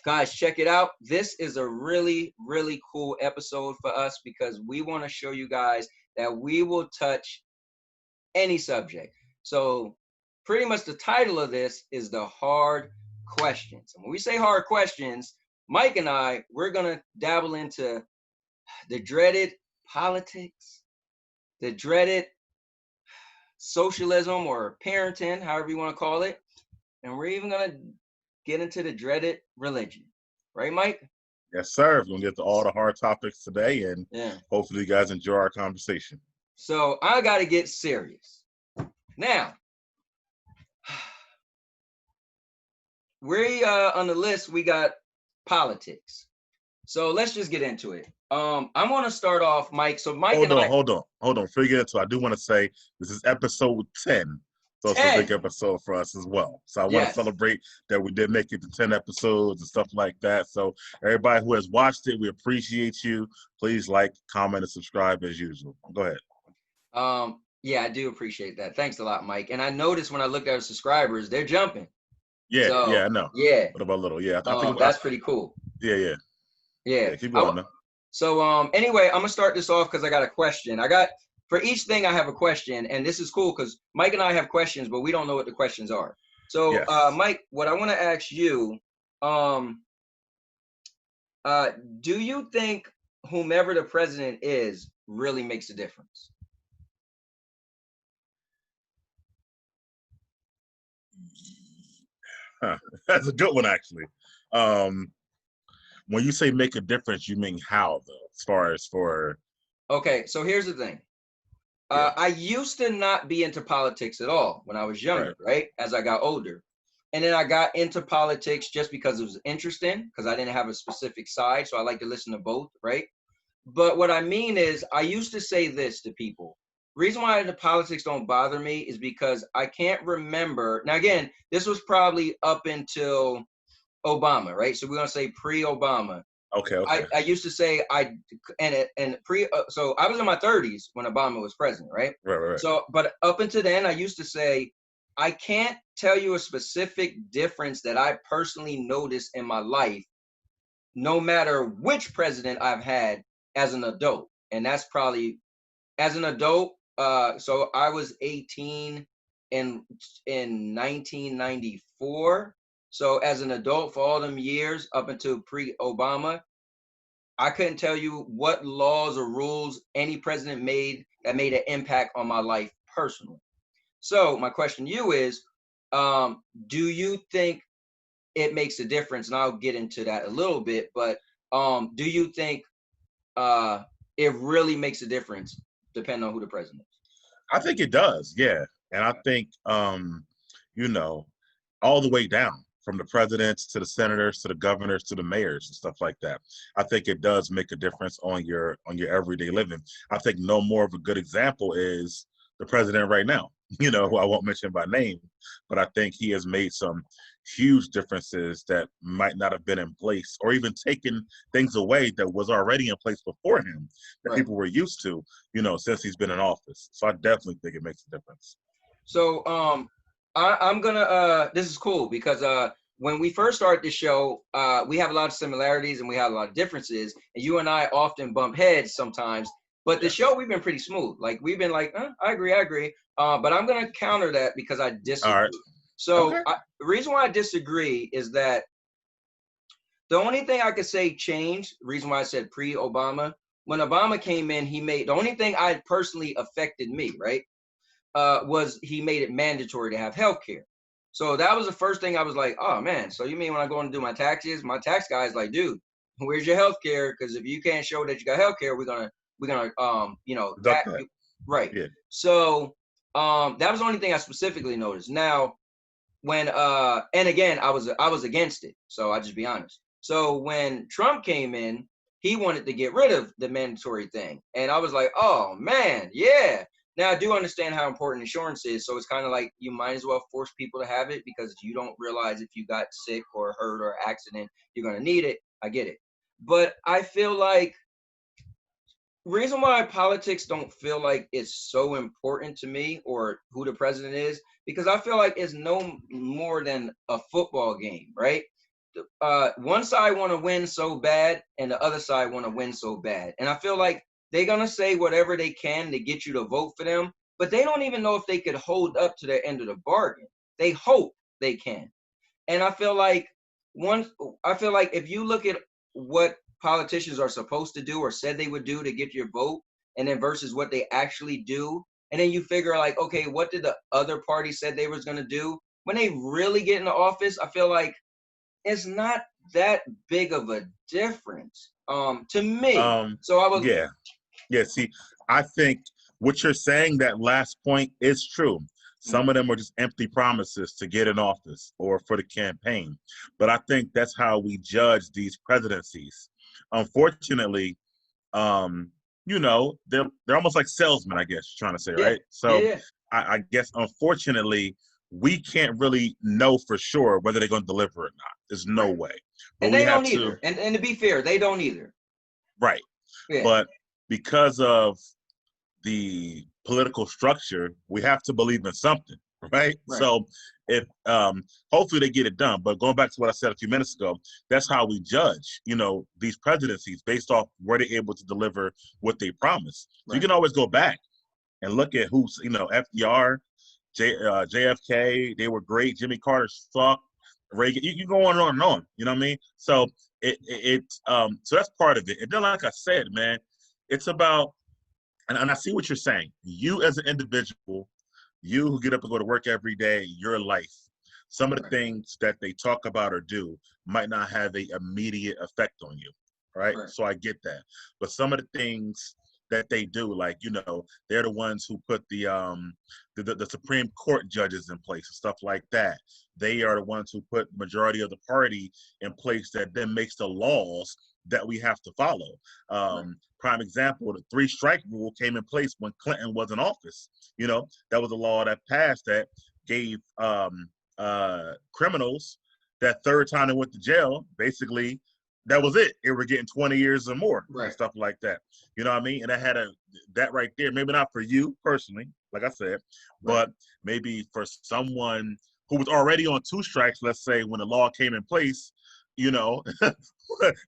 Guys, check it out. This is a really, really cool episode for us because we want to show you guys that we will touch any subject. So pretty much the title of this is the hard questions. And when we say hard questions, Mike and I, we're going to dabble into the dreaded politics, the dreaded socialism or parenting, however you want to call it. And we're even going to get into the dreaded religion. Right, Mike? Yes, sir. We're going to get to all the hard topics today, and hopefully you guys enjoy our conversation. So I got to get serious. Now, we on the list, we got politics. So let's just get into it. I'm going to start off, Mike. So Mike Hold on. Before you get into it, I do want to say this is episode 10. So it's a big episode for us as well. So I want to celebrate that we did make it to 10 episodes and stuff like that. So everybody who has watched it, we appreciate you. Please like, comment, and subscribe as usual. Go ahead. Yeah, I do appreciate that. Thanks a lot, Mike. And I noticed when I looked at our subscribers, they're jumping. Yeah, I know. Yeah. What about little? Yeah. I think that's pretty cool. Yeah. Keep going, man. So anyway, I'm gonna start this off because I got a question. For each thing I have a question, and this is cool because Mike and I have questions, but we don't know what the questions are. So Mike, what I want to ask you, do you think whomever the president is really makes a difference? That's a good one, actually. When you say make a difference, you mean how, though, as far as for... Okay, so here's the thing. I used to not be into politics at all when I was younger, right? As I got older. And then I got into politics just because it was interesting, because I didn't have a specific side, so I like to listen to both, right? But what I mean is, I used to say this to people. Reason why the politics don't bother me is because I can't remember. Now, again, this was probably up until Obama, right? So we're going to say pre-Obama. Okay. I used to say so I was in my 30s when Obama was president, right? Right. So, but up until then, I used to say, I can't tell you a specific difference that I personally noticed in my life, no matter which president I've had as an adult. And that's probably as an adult. So I was 18 in 1994. So as an adult for all them years up until pre-Obama, I couldn't tell you what laws or rules any president made that made an impact on my life personally. So my question to you is, do you think it makes a difference? And I'll get into that a little bit, but do you think it really makes a difference depending on who the president is? I think it does, yeah. And I think, all the way down, from the presidents to the senators to the governors to the mayors and stuff like that. I think it does make a difference on your everyday living. I think no more of a good example is the president right now, who I won't mention by name, but I think he has made some huge differences that might not have been in place, or even taken things away that was already in place before him that people were used to, since he's been in office. So I definitely think it makes a difference. So I'm gonna this is cool because when we first started the show, we have a lot of similarities and we have a lot of differences, and you and I often bump heads sometimes, but the show, we've been pretty smooth. Like, we've been like, I agree. But I'm gonna counter that because I disagree. All right. So the reason why I disagree is that the only thing I could say changed, the reason why I said pre-Obama, when Obama came in, the only thing I personally affected me, right, was he made it mandatory to have health care. So that was the first thing I was like, oh man, so you mean when I go and do my taxes, my tax guy is like, dude, where's your health care? Because if you can't show that you got health care, we're gonna tax you. Right. Yeah. So that was the only thing I specifically noticed. Now, when and again, I was against it, so I'll just be honest. So when Trump came in, he wanted to get rid of the mandatory thing, and I was like, oh man, yeah. Now, I do understand how important insurance is, so it's kind of like you might as well force people to have it because you don't realize if you got sick or hurt or accident, you're going to need it. I get it. But I feel like reason why politics don't feel like it's so important to me or who the president is, because I feel like it's no more than a football game, right? one side want to win so bad and the other side want to win so bad. And I feel like they're going to say whatever they can to get you to vote for them, but they don't even know if they could hold up to their end of the bargain. They hope they can. And I feel like if you look at what politicians are supposed to do or said they would do to get your vote, and then versus what they actually do, and then you figure like, okay, what did the other party said they was going to do? When they really get into office, I feel like it's not that big of a difference to me. So I was Yeah, see, I think what you're saying, that last point, is true. Some of them are just empty promises to get in office or for the campaign. But I think that's how we judge these presidencies. Unfortunately, you know, they're almost like salesmen, I guess you're trying to say, yeah, right? So yeah. I guess unfortunately, we can't really know for sure whether they're going to deliver or not. There's no Right. way. But And we they have don't to, either. And to be fair, they don't either. right. Yeah. But because of the political structure, we have to believe in something, right? Right. So if hopefully they get it done. But going back to what I said a few minutes ago, that's how we judge, you know, these presidencies based off were they able to deliver what they promised. So you Right. can always go back and look at who's, you know, FDR, JFK, they were great. Jimmy Carter sucked. Reagan, you go on and on and on. You know what I mean? So so that's part of it. And then, like I said, man, it's about, and I see what you're saying. You as an individual, you who get up and go to work every day, your life, some of the Right. things that they talk about or do might not have a immediate effect on you, right? Right. So I get that. But some of the things that they do, like, you know, they're the ones who put the Supreme Court judges in place and stuff like that. They are the ones who put the majority of the party in place that then makes the laws that we have to follow. Right. Prime example, the three-strike rule came in place when Clinton was in office. You know, that was a law that passed that gave criminals that third time they went to jail, basically, that was it. They were getting 20 years or more and Right. stuff like that. You know what I mean? And I had that right there, maybe not for you personally, like I said, Right. but maybe for someone who was already on two strikes, let's say, when the law came in place, you know,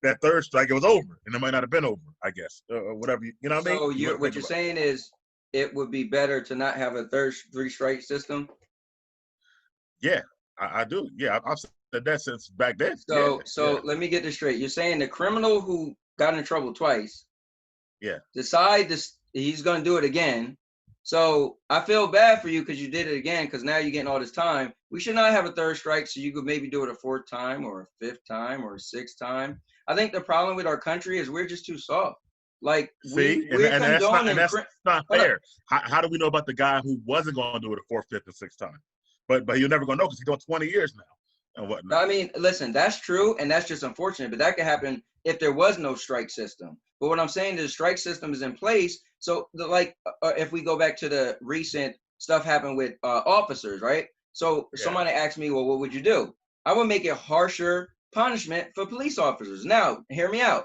that third strike, it was over, and it might not have been over, I guess, or whatever. You know what I mean? So You what think you're about saying is it would be better to not have a three strike system. it. Yeah, I do. Yeah, I've said that since back then. Yeah, So yeah, let me get this straight. You're saying the criminal who got in trouble twice yeah. decide this he's gonna do it again. So I feel bad for you because you did it again because now you're getting all this time. We should not have a third strike, so you could maybe do it a fourth time or a fifth time or a sixth time. I think the problem with our country is we're just too soft. Like See, we're and condoning that's not hold up. fair. How do we know about the guy who wasn't going to do it a fourth, fifth, and sixth time? But you're never going to know because he's doing 20 years now and whatnot. I mean, listen, that's true, and that's just unfortunate. But that could happen if there was no strike system. But what I'm saying is, the strike system is in place. So, if we go back to the recent stuff happened with officers, right? So, Yeah, somebody asked me, well, what would you do? I would make it harsher punishment for police officers. Now, hear me out.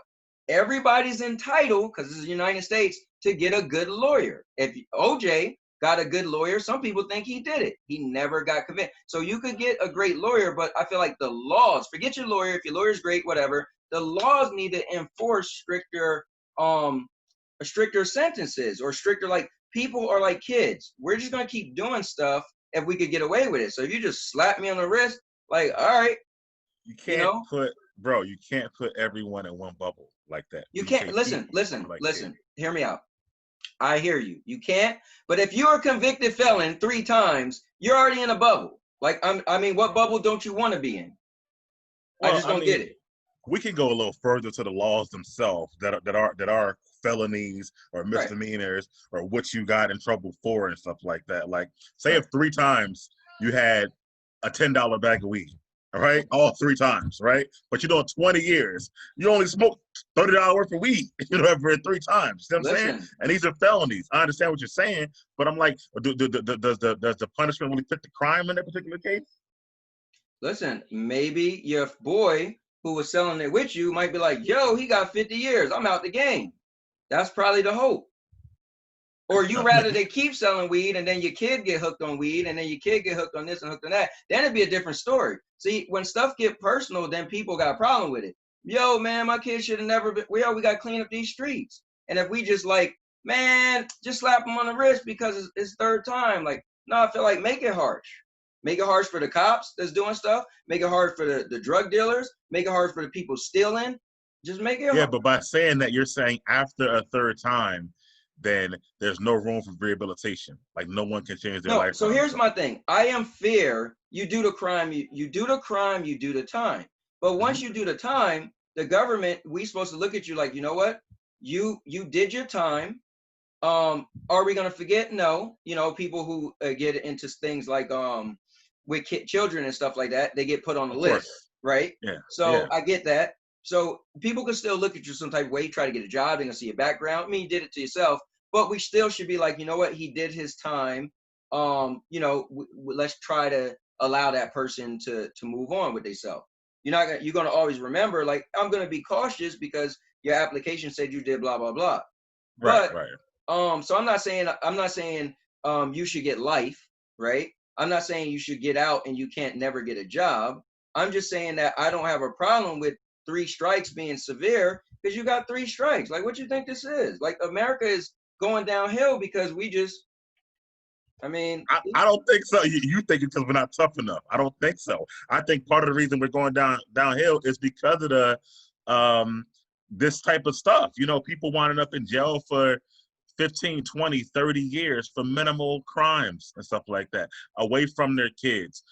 Everybody's entitled, because this is the United States, to get a good lawyer. If OJ got a good lawyer, some people think he did it. He never got convicted. So you could get a great lawyer, but I feel like the laws, forget your lawyer, if your lawyer's great, whatever, the laws need to enforce stricter sentences or stricter, like, people are like kids. We're just gonna keep doing stuff if we could get away with it. So if you just slap me on the wrist, like, all right, you you can't know, put, bro. You can't put everyone in one bubble like that. you You can't can't keep listen, like that. hear me out. I hear you. You can't. But if you're a convicted felon 3 times, you're already in a bubble. Like, I mean, what bubble don't you want to be in? I Well, just I don't get mean, it. we can go a little further to the laws themselves that are felonies or Right. misdemeanors or what you got in trouble for and stuff like that. Like, say Right. if 3 times you had a $10 bag of weed, all right, all 3 times, right? But you're doing 20 years, you only smoked $30 worth of weed, you know, for 3 times. You know what I'm saying? Listen, And these are felonies. I understand what you're saying, but I'm like, does the punishment really fit the crime in that particular case? listen. Maybe your boy who was selling it with you might be like, yo, he got 50 years. I'm out the game. That's probably the hope. Or you rather they keep selling weed and then your kid get hooked on weed and then your kid get hooked on this and hooked on that. Then it'd be a different story. See, when stuff get personal, then people got a problem with it. Yo, man, my kid should have never been. We got to clean up these streets. And if we just like, man, just slap him on the wrist because it's third time. Like, no, I feel like make it harsh. Make it harsh for the cops that's doing stuff. Make it hard for the drug dealers. Make it hard for the people stealing. Just make it Yeah, hard. but by saying that, you're saying after a third time, then there's no room for rehabilitation. Like no one can change their No, so lifetime. here's my thing. I am fair. You do the crime, you do the crime, you do the time. But once you do the time, the government, we supposed to look at you like, you know what? You did your time. Are we gonna forget? No. You know, people who get into things like with children and stuff like that, they get put on the Of list, course. right? Yeah. So Yeah. I get that. So people can still look at you some type of way, try to get a job, they're gonna see your background. I mean, you did it to yourself, but we still should be like, you know what, he did his time. You know, let's try to allow that person to move on with themselves. You're gonna always remember, like, I'm gonna be cautious because your application said you did blah blah blah. Right. But Right. so I'm not saying you should get life, right? I'm not saying you should get out and you can't never get a job. I'm just saying that I don't have a problem with 3 strikes being severe because you got 3 strikes. Like, what you think this is? Like, America is going downhill because we just, I mean, I don't think so. You think it's because we're not tough enough. I don't think so. I think part of the reason we're going downhill is because of the this type of stuff. You know, people winding up in jail for 15, 20, 30 years for minimal crimes and stuff like that, away from their kids,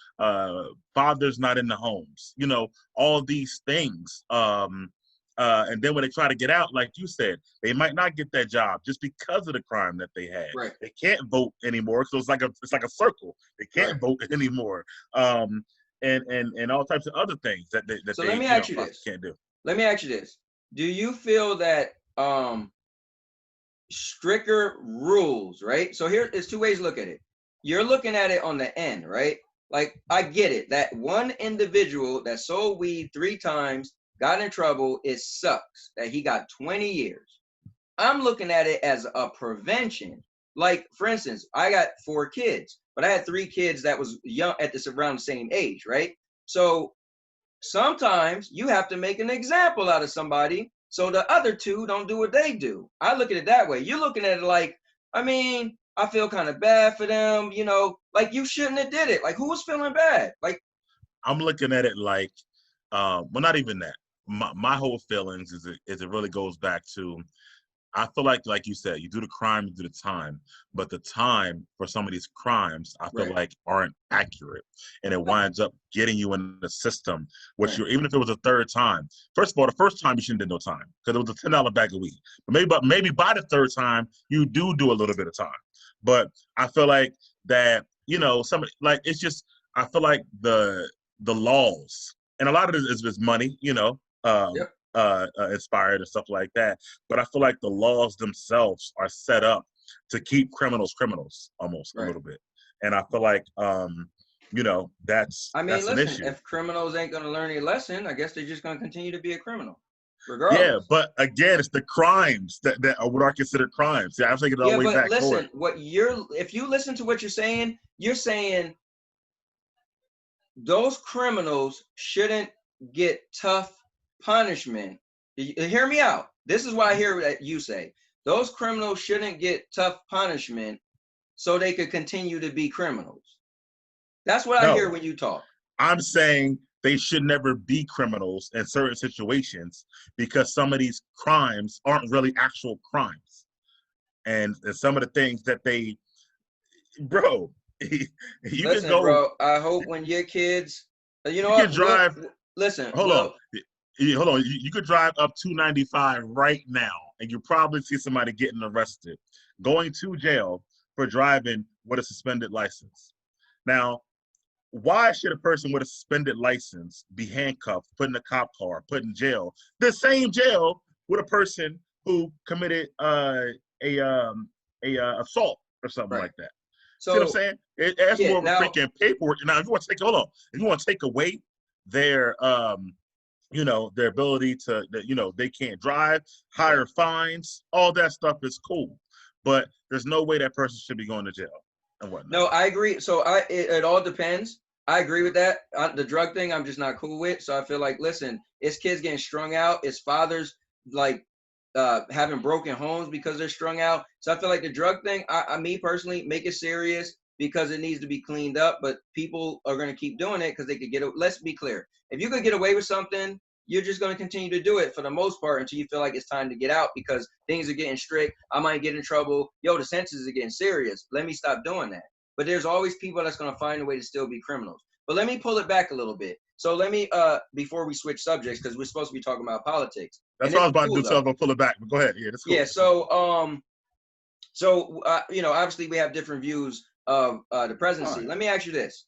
fathers not in the homes, you know, all these things. And then when they try to get out, like you said, they might not get that job just because of the crime that they had. right, They can't vote anymore, so it's like a circle. They can't right. vote anymore, and all types of other things that So let they me you know ask you this. can't do. Let me ask you this. Do you feel that stricter rules, right? So here is 2 ways to look at it. You're looking at it on the end, right? Like, I get it. That one individual that sold weed 3 times, got in trouble, it sucks that he got 20 years. I'm looking at it as a prevention. Like, for instance, I got 4 kids, but I had 3 kids that was young at this around the same age, right? So sometimes you have to make an example out of somebody so the other 2 don't do what they do. I look at it that way. You're looking at it like, I mean, I feel kind of bad for them, you know, like you shouldn't have did it. Like, who was feeling bad? Like, I'm looking at it like, well, not even that. My whole feelings is it really goes back to, I feel like you said, you do the crime, you do the time, but the time for some of these crimes, I feel right, like aren't accurate, and it winds up getting you in the system. Which right, you, even if it was a third time, first of all, the first time you shouldn't have did no time because it was a $10 bag of weed. But maybe by the third time you do a little bit of time. But I feel like that, you know, some like it's just, I feel like the laws, and a lot of it is money, you know. yep, Inspired and stuff like that. But I feel like the laws themselves are set up to keep criminals almost a right. little bit. And I feel like, you know, I mean, that's an listen, issue. if criminals ain't gonna learn a lesson, I guess they're just gonna continue to be a criminal, Yeah, regardless. but again, it's the crimes that are what are considered crimes. Yeah, I'm taking it all Yeah, the way but back forward. listen, if you listen to what you're saying those criminals shouldn't get tough punishment. Hear me out. This is why I hear that you say those criminals shouldn't get tough punishment so they could continue to be criminals. That's what I hear No, when you talk. I'm saying they should never be criminals in certain situations because some of these crimes aren't really actual crimes. And some of the things that they, bro, you can Listen, go, bro, I hope when your kids, you know you can what, drive. listen, Hold on, well, hold on. You could drive up 295 right now, and you probably see somebody getting arrested, going to jail for driving with a suspended license. Now, why should a person with a suspended license be handcuffed, put in a cop car, put in jail, the same jail with a person who committed a assault or something right. like that? See what I'm So, saying? That's yeah, more of a now, freaking paperwork. Now, if you want to take, hold on, if you want to take away their, you know, their ability to, you know, they can't drive, right, higher fines, all that stuff is cool. but there's no way that person should be going to jail and whatnot. No, I agree. So it all depends. I agree with that. The drug thing, I'm just not cool with. So I feel like, listen, it's kids getting strung out. It's fathers like having broken homes because they're strung out. So I feel like the drug thing, me personally, make it serious because it needs to be cleaned up. But people are going to keep doing it because they could get. Let's be clear. If you could get away with something, you're just going to continue to do it for the most part until you feel like it's time to get out because things are getting strict. I might get in trouble. Yo, the sentences are getting serious. Let me stop doing that. But there's always people that's going to find a way to still be criminals. But let me pull it back a little bit. So let me, before we switch subjects, because we're supposed to be talking about politics. That's what I was about to do. So I'm gonna pull it back. But go ahead. Yeah, that's cool. Yeah. So obviously we have different views of the presidency. Right. Let me ask you this.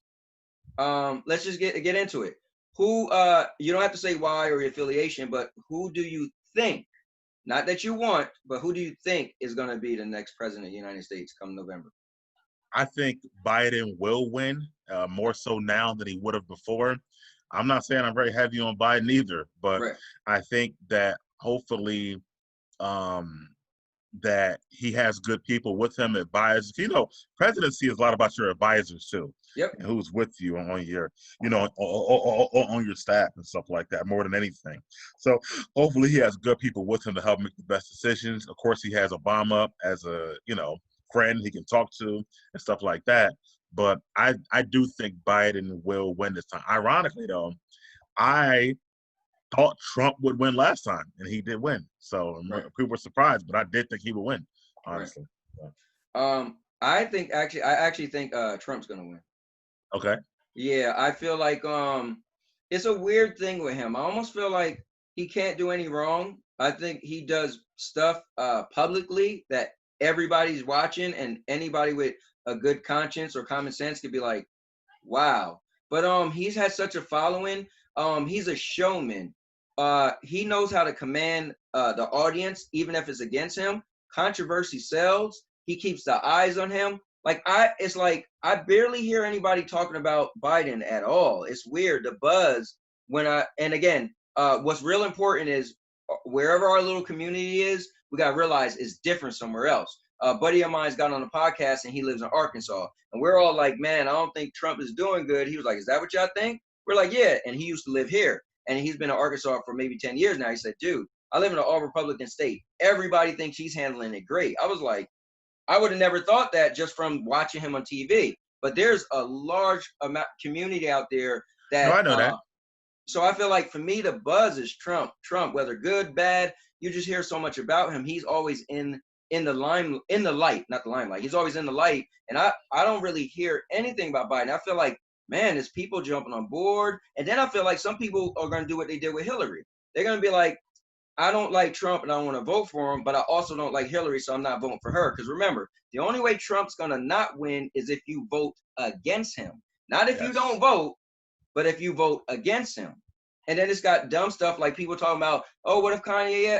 Let's just get into it. Who? You don't have to say why or your affiliation, but who do you think? Not that you want, but who do you think is going to be the next president of the United States come November? I think Biden will win, more so now than he would have before. I'm not saying I'm very heavy on Biden either, but right. I think that hopefully that he has good people with him, advisors. Presidency is a lot about your advisors too. Yep. And who's with you on your, on your staff and stuff like that, more than anything. So hopefully he has good people with him to help make the best decisions. Of course, he has Obama as a, friend he can talk to and stuff like that. But I do think Biden will win this time. Ironically, though, I thought Trump would win last time, and he did win. So right. People were surprised, but I did think he would win, honestly. Right. I actually think Trump's gonna win. Okay. Yeah, I feel like it's a weird thing with him. I almost feel like he can't do any wrong. I think he does stuff publicly that everybody's watching, and anybody with a good conscience or common sense could be like, wow. But he's had such a following. He's a showman. He knows how to command the audience, even if it's against him. Controversy sells. He keeps the eyes on him. It's like I barely hear anybody talking about Biden at all. It's weird. The buzz and again, what's real important is wherever our little community is, we gotta realize it's different somewhere else. A buddy of mine's got on a podcast and he lives in Arkansas, and we're all like, man, I don't think Trump is doing good. He was like, is that what y'all think? We're like, yeah. And he used to live here, and he's been in Arkansas for maybe 10 years now. He said, dude, I live in an all-Republican state. Everybody thinks he's handling it great. I was like, I would have never thought that just from watching him on TV. But there's a large amount community out there that. No, I know that. So I feel like for me, the buzz is Trump. Trump, whether good, bad, you just hear so much about him. He's always in the light, not the limelight. He's always in the light, and I don't really hear anything about Biden. I feel like, man, there's people jumping on board, and then I feel like some people are going to do what they did with Hillary. They're going to be like, I don't like Trump and I want to vote for him, but I also don't like Hillary, so I'm not voting for her. Because remember, the only way Trump's going to not win is if you vote against him. Not if you don't vote, but if you vote against him. And then it's got dumb stuff like people talking about, oh, what if Kanye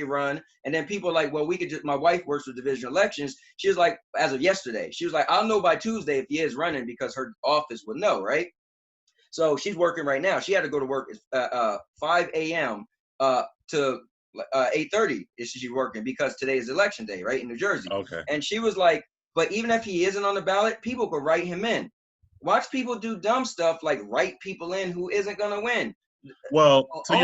run? And then people like, well, my wife works with division elections. She was like, as of yesterday, she was like, I'll know by Tuesday if he is running because her office would know, right? So she's working right now. She had to go to work at 5 a.m. To 8:30 is she working because today is election day, right, in New Jersey. Okay. And she was like, but even if he isn't on the ballot, people could write him in. Watch people do dumb stuff like write people in who isn't going to win. Well, to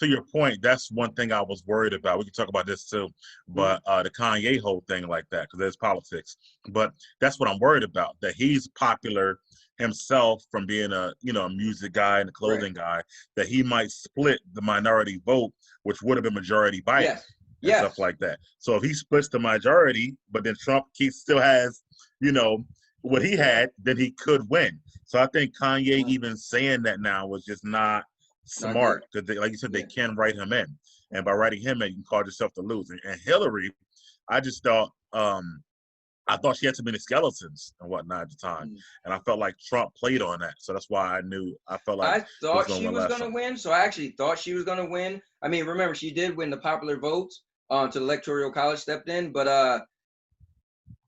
your point, that's one thing I was worried about. We can talk about this too, but the Kanye whole thing like that, because there's politics. But that's what I'm worried about, that he's popular himself from being a music guy and a clothing guy, that he might split the minority vote, which would have been majority Biden and stuff like that. So if he splits the majority, but then Trump still has, what he had, then he could win. So I think Kanye even saying that now was just not smart, because like you said, they can write him in, and by writing him in, you can cause yourself to lose. And Hillary, I just thought she had too many skeletons and whatnot at the time, and I felt like Trump played on that. So that's why I felt like I thought she was going to win. So I actually thought she was going to win. I mean, remember, she did win the popular votes to the Electoral College stepped in, but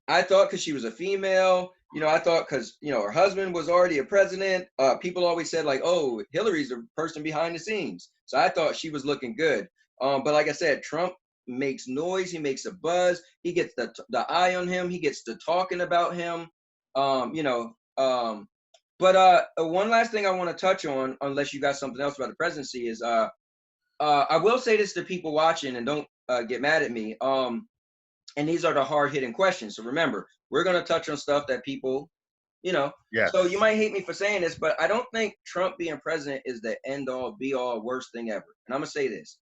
I thought because she was a female. I thought because, her husband was already a president, people always said like, oh, Hillary's the person behind the scenes. So I thought she was looking good. But like I said, Trump makes noise. He makes a buzz. He gets the eye on him. He gets to talking about him. You know. But one last thing I want to touch on, unless you got something else about the presidency, is I will say this to people watching, and don't get mad at me. And these are the hard hitting questions. So remember, we're gonna touch on stuff that people, you know. Yes. So you might hate me for saying this, but I don't think Trump being president is the end all be all worst thing ever. And I'm gonna say this.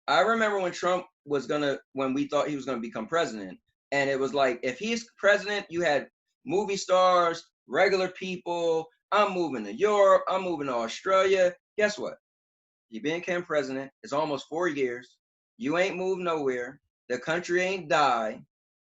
I remember when Trump was when we thought he was gonna become president, and it was like, if he's president, you had movie stars, regular people. I'm moving to Europe. I'm moving to Australia. Guess what? He became president. It's almost 4 years. You ain't moved nowhere. The country ain't died.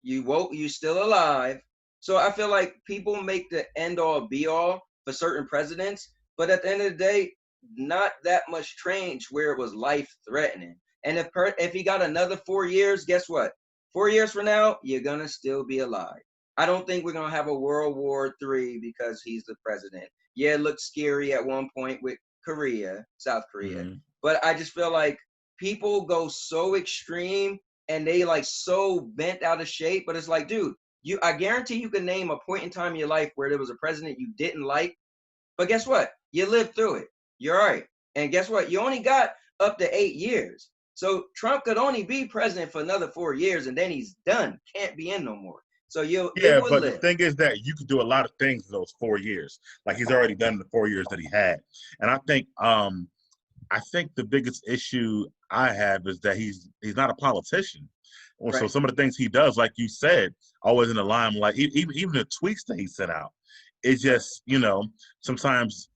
You woke. You still alive. So I feel like people make the end all be all for certain presidents, but at the end of the day, not that much change where it was life threatening. And if he got another 4 years, guess what? 4 years from now, you're gonna still be alive. I don't think we're gonna have a World War III because he's the president. Yeah, it looked scary at one point with Korea, South Korea. Mm-hmm. But I just feel like people go so extreme and they like so bent out of shape. But it's like, dude, I guarantee you can name a point in time in your life where there was a president you didn't like. But guess what? You lived through it. You're all right. And guess what? You only got up to 8 years. So Trump could only be president for another 4 years and then he's done. Can't be in no more. So you will but live. the thing is that you could do a lot of things in those 4 years. Like he's already done in the 4 years that he had. And I think the biggest issue I have is that he's not a politician. Right. So some of the things he does, like you said, always in the limelight, even the tweets that he sent out, it just, sometimes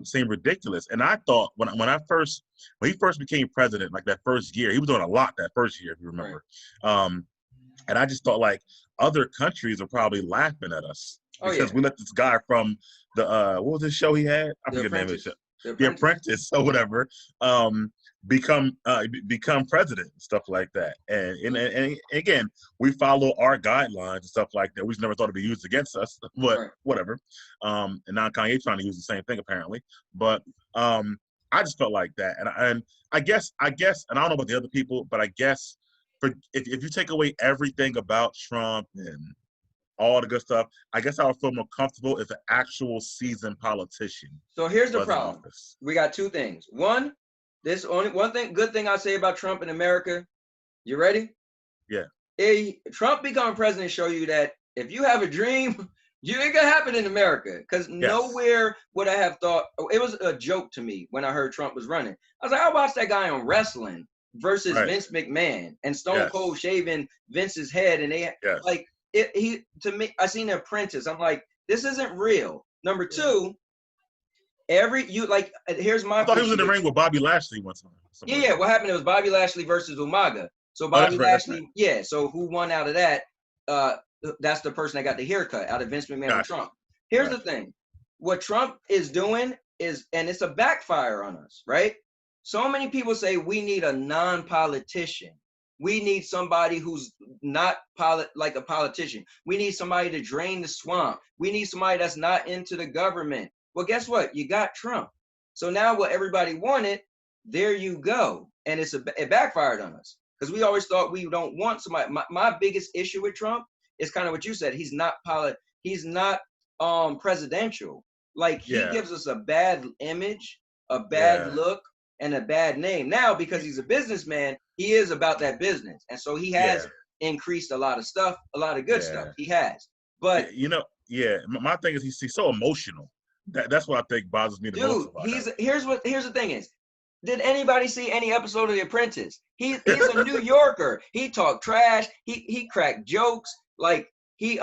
seem ridiculous. And I thought when he first became president, like that first year, he was doing a lot that first year, if you remember. Right. And I just thought like other countries are probably laughing at us because we let this guy from the what was the show he had? I forget the name of the show. The Apprentice or whatever, become president and stuff like that. And again, we follow our guidelines and stuff like that. We just never thought it'd be used against us, but whatever. And now Kanye's trying to use the same thing apparently. But I just felt like that, and I guess, and I don't know about the other people, but I guess if you take away everything about Trump and all the good stuff, I guess I would feel more comfortable if an actual seasoned politician. So here's the problem. We got two things. One, good thing I say about Trump in America. You ready? Yeah. Trump becoming president show you that if you have a dream, you ain't gonna happen in America. Because nowhere would I have thought. It was a joke to me when I heard Trump was running. I was like, I watched that guy on wrestling versus Vince McMahon and Stone Cold shaving Vince's head, and they like. To me, I seen The Apprentice. I'm like, this isn't real. Number two, here's my. I thought he was in the ring with Bobby Lashley one time. Yeah. What happened? It was Bobby Lashley versus Umaga. So Bobby Lashley, So who won out of that? That's the person that got the haircut out of Vince McMahon and Trump. Here's the thing: what Trump is doing is, and it's a backfire on us, right? So many people say we need a non-politician. We need somebody who's not like a politician. We need somebody to drain the swamp. We need somebody that's not into the government. Well, guess what? You got Trump. So now what everybody wanted, there you go. And it backfired on us because we always thought we don't want somebody. My biggest issue with Trump is kind of what you said. He's not presidential. Like he gives us a bad image, a bad look, and a bad name. Now, because he's a businessman, he is about that business. And so he has increased a lot of stuff, a lot of good stuff. He has. But my thing is he's so emotional. That's what I think bothers me the most about him. Here's the thing is, did anybody see any episode of The Apprentice? He's a New Yorker. He talked trash. He cracked jokes. Like he's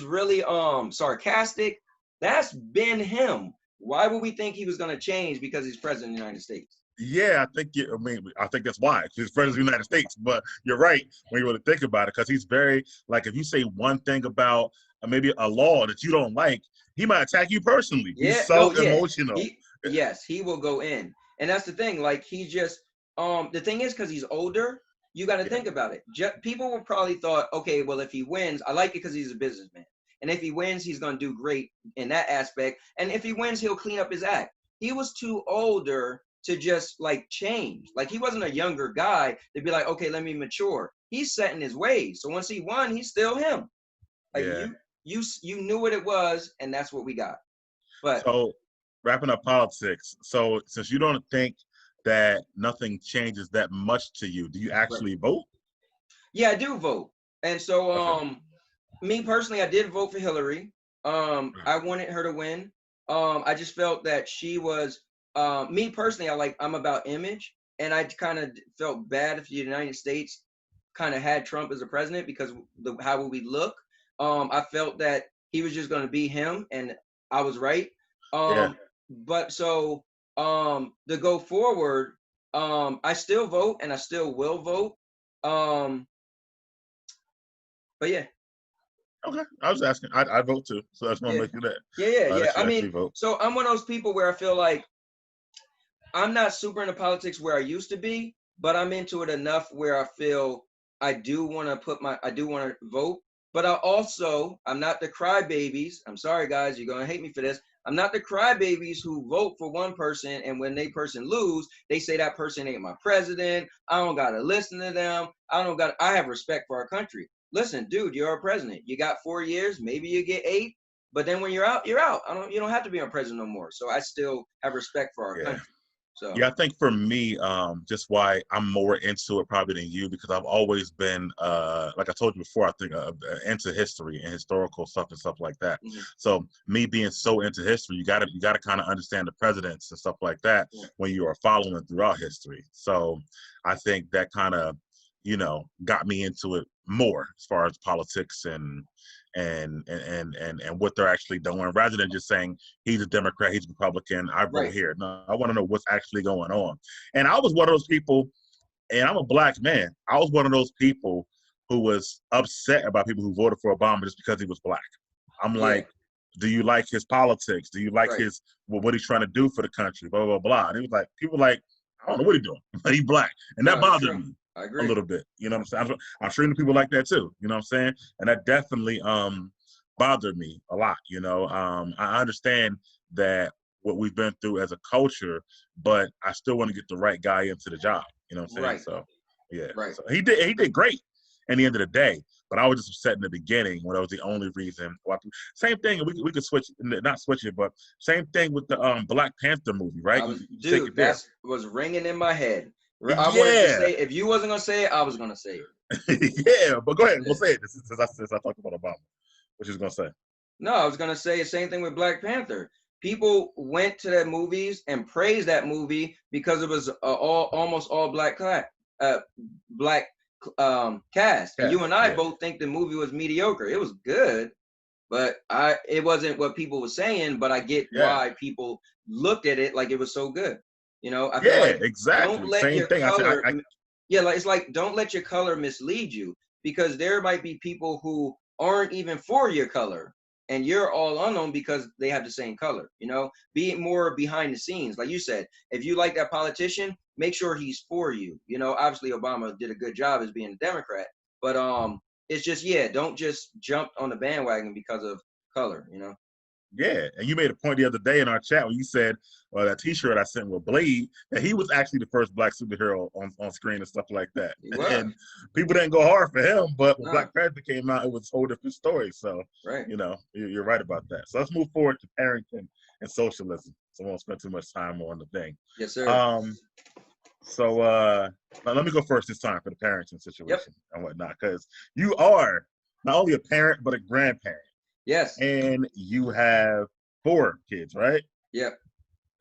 really sarcastic. That's been him. Why would we think he was going to change because he's president of the United States? Yeah, I think that's why he's president of the United States. But you're right when you really think about it, because he's very like, if you say one thing about maybe a law that you don't like, he might attack you personally. He's so emotional. He will go in, and that's the thing. Like he just the thing is, because he's older, you got to think about it. People will probably thought, okay, well, if he wins, I like it because he's a businessman. And if he wins, he's going to do great in that aspect. And if he wins, he'll clean up his act. He was too older to just like change. Like he wasn't a younger guy to be like, okay, let me mature. He's set in his ways. So once he won, he's still him. Like Yeah. you knew what it was, and that's what we got. But So wrapping up politics. So since you don't think that nothing changes that much to you, do you actually vote? yeah, I do vote. And so Okay. me personally, I did vote for Hillary. I wanted her to win. I just felt that she was me personally, I'm about image, and I kind of felt bad if the United States kind of had Trump as a president because how would we look? I felt that he was just going to be him, and I was right. Yeah. But so to go forward, I still vote and I still will vote. But yeah. Okay. I was asking. I vote too, so that's gonna Yeah. make you that. Yeah. That I you mean, actually vote. so I'm one of those people where I feel like I'm not super into politics where I used to be, but I'm into it enough where I feel I do want to vote. But I'm not the crybabies. I'm sorry, guys, you're gonna hate me for this. I'm not the crybabies who vote for one person and when they person lose, they say that person ain't my president. I don't gotta listen to them. I have respect for our country. Listen, dude, you're our president. You got 4 years, maybe you get 8, but then when you're out, you're out. You don't have to be our president no more. So I still have respect for our Yeah. country. So Yeah, I think for me, just why I'm more into it probably than you, because I've always been, like I told you before, I think into history and historical stuff and stuff like that. mhm, So me being so into history, you gotta kind of understand the presidents and stuff like that yeah, when you are following throughout history. So I think that kind of, got me into it more as far as politics and what they're actually doing, rather than just saying he's a Democrat, he's a Republican, I vote right, here. No, I want to know what's actually going on. And I was one of those people, and I'm a black man. I was one of those people who was upset about people who voted for Obama just because he was black. I'm yeah, like, do you like his politics? Do you like right. his what he's trying to do for the country? Blah blah blah. And it was like people like, I don't know what he's doing, but he's black, and that No, it's bothered true. me I a agree. little bit. You know what I'm saying? I'm sure people like that too. You know what I'm saying? And that definitely bothered me a lot. I understand that what we've been through as a culture, but I still want to get the right guy into the job. You know what I'm saying? Right, So yeah. right. So he did great in the end of the day. But I was just upset in the beginning when that was the only reason why. Same thing, we could switch, not switch it, but same thing with the Black Panther movie, right? You take it Dude, there. that's was ringing in my head. I wanted to Yeah. say, if you wasn't gonna say it, I was gonna say it. Yeah, but go ahead, Yeah. we'll say it since I talked about Obama. What you was gonna say? No, I was gonna say the same thing with Black Panther. People went to the movies and praised that movie because it was almost all uh, black cast. And Yeah, you and I yeah, both think the movie was mediocre. It was good, but it wasn't what people were saying. But I get yeah, why people looked at it like it was so good. I feel yeah. like don't Exactly. let Same your thing. I said. color, I yeah, like it's like don't let your color mislead you because there might be people who aren't even for your color and you're all unknown because they have the same color. Be more behind the scenes, like you said. If you like that politician, make sure he's for you. Obviously Obama did a good job as being a Democrat, but it's just yeah, don't just jump on the bandwagon because of color. Yeah, and you made a point the other day in our chat when you said, well, that T-shirt I sent with Blade, that he was actually the first black superhero on screen and stuff like that. He was. And people didn't go hard for him, but when Nah, Black Panther came out, it was a whole different story. So, right. you're right about that. So let's move forward to parenting and socialism. So I won't spend too much time on the thing. Yes, sir. Um, so now let me go first this time for the parenting Yep. situation and whatnot, because you are not only a parent but a grandparent, Yes. and you have 4 kids, right? Yep.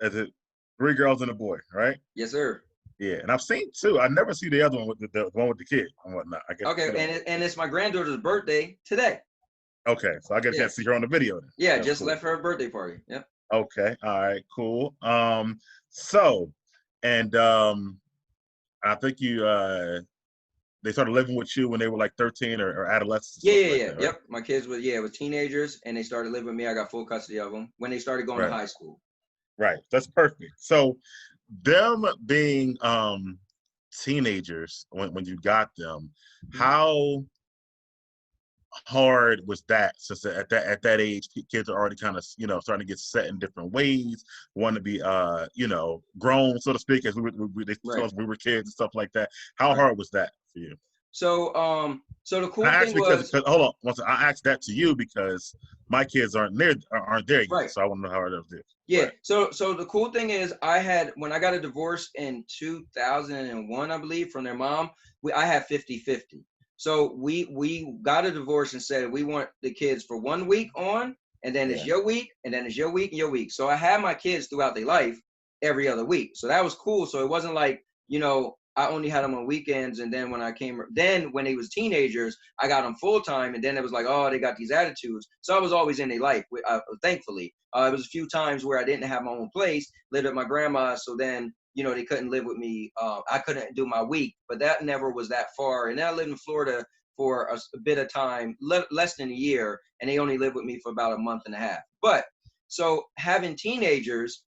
Is it 3 girls and a boy, right? Yes, sir. Yeah, and I've seen 2. I never see the other one with the one with the kid and whatnot. I guess Okay, and it's my granddaughter's birthday today. Okay, so I get a Yeah. chance to see her on the video then. Yeah, That's just cool. left her a birthday party. Yep. Okay, all right, cool. So, and I think they started living with you when they were like 13 or adolescents and Yeah, stuff yeah, like yeah. that, right? Yep. My kids were teenagers and they started living with me. I got full custody of them when they started going to Right, high school. right. That's perfect. So, them being teenagers when you got them, Mhm. how hard was that, since at that age kids are already kind of, you know, starting to get set in different ways, want to be you know, grown, so to speak, as they tell Right, us we were kids and stuff like that. How right. hard was that for you? So the And cool I thing asked was, because hold on, I asked that to you because my kids aren't there yet, right. so I want to know how it is. Yeah. Right. So the cool thing is, I had, when I got a divorce in 2001, I believe, from their mom, I had 50-50. So we got a divorce and said we want the kids for 1 week on, and then it's Yeah. your week, and then it's your week and your week. So I had my kids throughout their life every other week. So that was cool. So it wasn't like, I only had them on weekends, and then when they was teenagers, I got them full time, and then it was like, oh, they got these attitudes. So I was always in their life, thankfully. It was a few times where I didn't have my own place, lived at my grandma's, so then they couldn't live with me. I couldn't do my week, but that never was that far. And then I lived in Florida for a bit of time, less than a year, and they only lived with me for about a month and a half. But so having teenagers,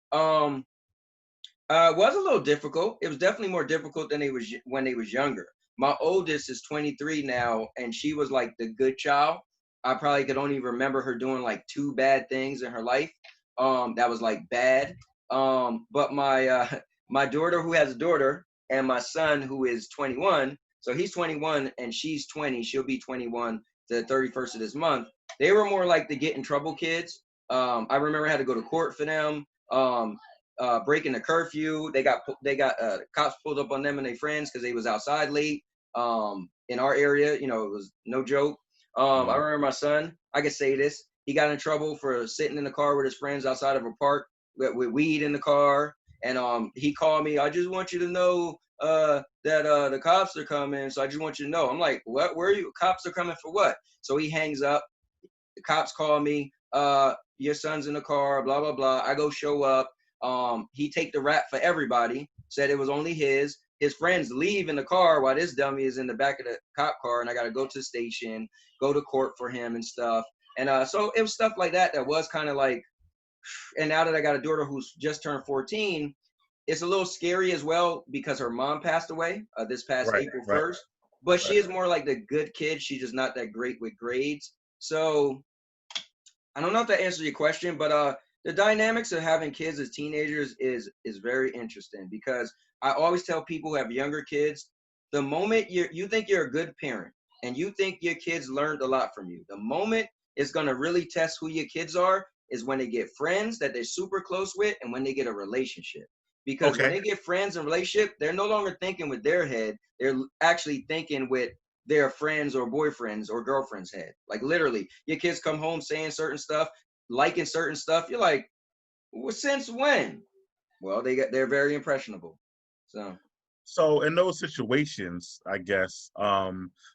was a little difficult. It was definitely more difficult than when they was younger. My oldest is 23 now, and she was like the good child. I probably could only remember her doing like two bad things in her life. That was like bad. But my my daughter, who has a daughter, and my son, who is 21, so he's 21 and she's 20. She'll be 21 the 31st of this month. They were more like the get in trouble kids. I remember I had to go to court for them. Breaking the curfew. They got cops pulled up on them and their friends because they was outside late. In our area, it was no joke. I Mm. remember my son. I could say this. He got in trouble for sitting in the car with his friends outside of a park with weed in the car, and he called me. I just want you to know that the cops are coming. So I just want you to know. I'm like, what? Where are you? Cops are coming for what? So he hangs up. The cops call me, your son's in the car, blah, blah, blah. I go show up. He take the rap for everybody, said it was only his friends leave in the car while this dummy is in the back of the cop car, and I got to go to the station, go to court for him and stuff. And so it was stuff like that was kind of like, and now that I got a daughter who's just turned 14, it's a little scary as well because her mom passed away this past Right. April Right. 1st. But she Right. is more like the good kid. She's just not that great with grades. So I don't know if that answers your question, but the dynamics of having kids as teenagers is very interesting because I always tell people who have younger kids, the moment you think you're a good parent and you think your kids learned a lot from you, the moment it's gonna really test who your kids are is when they get friends that they're super close with and when they get a relationship. Because when Okay. they get friends and relationship, they're no longer thinking with their head; they're actually thinking with their friends or boyfriends or girlfriends' head. Like literally, your kids come home saying certain stuff, liking certain stuff. You're like, well, since when? Well, they're very impressionable. So So in those situations, I guess,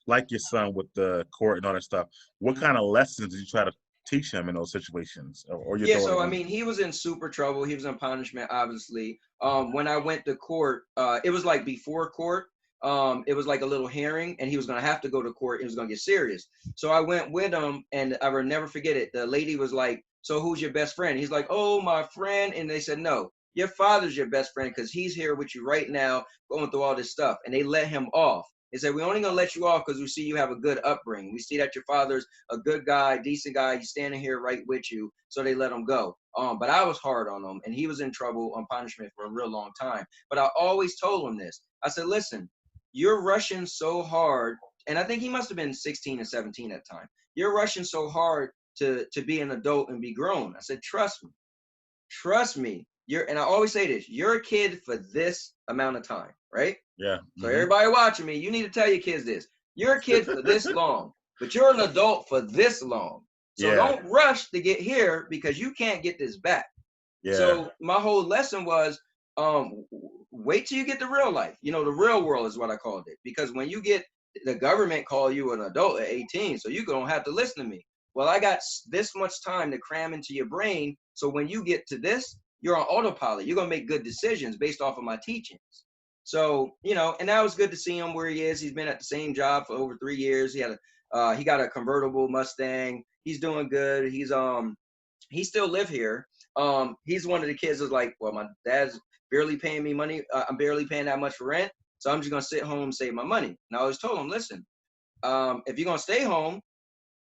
like your son with the court and all that stuff, what mhm. kind of lessons did you try to teach him in those situations, or your Yeah, daughter? so I mean, he was in super trouble. He was in punishment, obviously. When I went to court, it was like before court. It was like a little hearing, and he was gonna have to go to court. It was gonna get serious. So I went with him, and I will never forget it. The lady was like, "So who's your best friend?" He's like, "Oh, my friend." And they said, "No, your father's your best friend because he's here with you right now, going through all this stuff." And they let him off. They said, "We're only gonna let you off because we see you have a good upbringing. We see that your father's a good guy, decent guy. He's standing here right with you." So they let him go. But I was hard on him, and he was in trouble on punishment for a real long time. But I always told him this. I said, "Listen, you're rushing so hard," and I think he must have been 16 and 17 at the time. "You're rushing so hard to be an adult and be grown." I said, trust me. And I always say this: you're a kid for this amount of time, right? Yeah. So everybody watching me, you need to tell your kids this. You're a kid for this long, but you're an adult for this long. So Yeah. don't rush to get here because you can't get this back. Yeah. So my whole lesson was wait till you get the real life. The real world is what I called it. Because when you get the government call you an adult at 18, so you don't have to listen to me. Well, I got this much time to cram into your brain. So when you get to this, you're on autopilot. You're gonna make good decisions based off of my teachings. So, and that was good to see him where he is. He's been at the same job for over 3 years. He got a convertible Mustang. He's doing good. He still live here. He's one of the kids that's like, well, my dad's barely paying me money. I'm barely paying that much for rent. So I'm just gonna sit home and save my money. And I always told him, listen, if you're gonna stay home,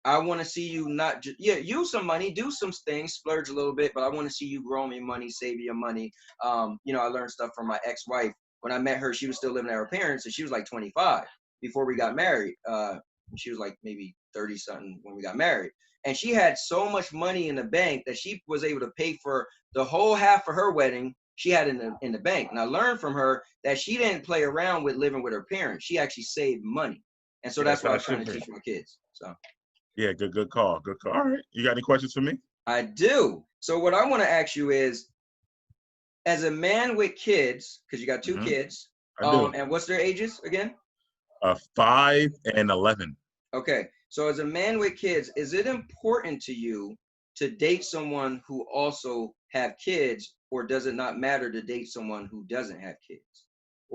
I want to see you not just, yeah, use some money, do some things, splurge a little bit, but I want to see you grow your money, save your money. You know, I learned stuff from my ex-wife. When I met her, she was still living at her parents, and she was like 25 before we got married. She was like maybe 30 something when we got married. And she had so much money in the bank that she was able to pay for the whole half of her wedding. She had in the bank. And I learned from her that she didn't play around with living with her parents. She actually saved money. And so Yeah, that's that's how what I it was trying should to be. teach my kids. So Yeah, good call. Good call. All right. You got any questions for me? I do. So what I want to ask you is, as a man with kids, because you got two Hmm. kids, I do. and what's their ages again? 5 and 11. Okay. So as a man with kids, is it important to you to date someone who also have kids, or does it not matter to date someone who doesn't have kids?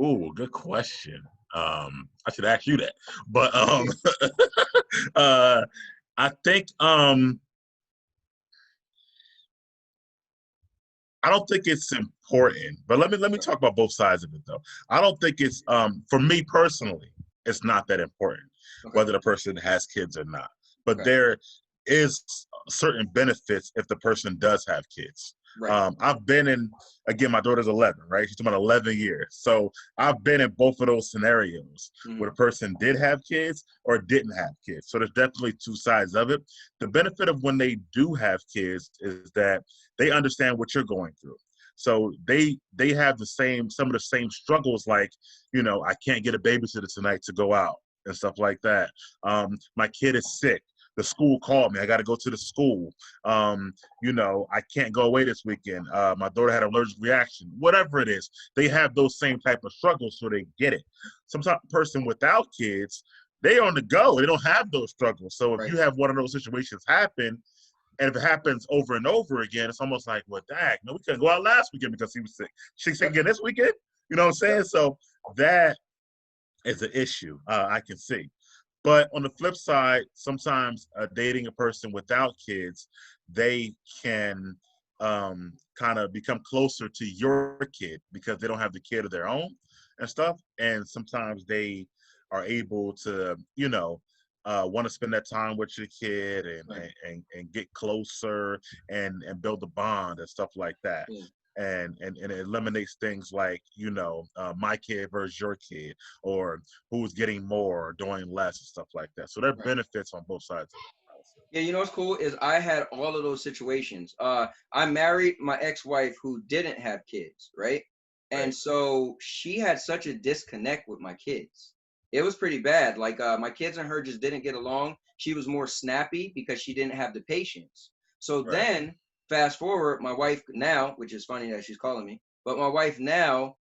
Ooh, good question. I should ask you that. But uh I think I don't think it's important, but let me talk about both sides of it though. I don't think it's for me personally, it's not that important Okay. whether the person has kids or not. But Okay. there is certain benefits if the person does have kids. Right. I've been in, again, my daughter's 11, right? She's about 11 years. So I've been in both of those scenarios Mm-hmm. where the person did have kids or didn't have kids. So there's definitely two sides of it. The benefit of when they do have kids is that they understand what you're going through. So they have some of the same struggles, like, I can't get a babysitter tonight to go out and stuff like that. My kid is sick. The school called me. I got to go to the school. I can't go away this weekend. My daughter had an allergic reaction. Whatever it is, they have those same type of struggles, so they get it. Sometimes a person without kids, they on the go. They don't have those struggles. So if Right. you have one of those situations happen, and if it happens over and over again, it's almost like, well, dang, no, we couldn't go out last weekend because he was sick. She's sick Yep. again this weekend. You know what I'm saying? Yep. So that is an issue I can see. But on the flip side, sometimes dating a person without kids, they can kind of become closer to your kid because they don't have the kid of their own and stuff. And sometimes they are able to, want to spend that time with your kid Right. and get closer and build a bond and stuff like that. Yeah. And it eliminates things like, my kid versus your kid, or who's getting more or doing less and stuff like that. So there are Right. benefits on both sides of it, I would say. Yeah, you know what's cool is I had all of those situations. I married my ex-wife who didn't have kids, right? Right, And so she had such a disconnect with my kids. It was pretty bad. Like my kids and her just didn't get along. She was more snappy because she didn't have the patience. So right, then fast forward, my wife now, which is funny that she's calling me, but my wife now,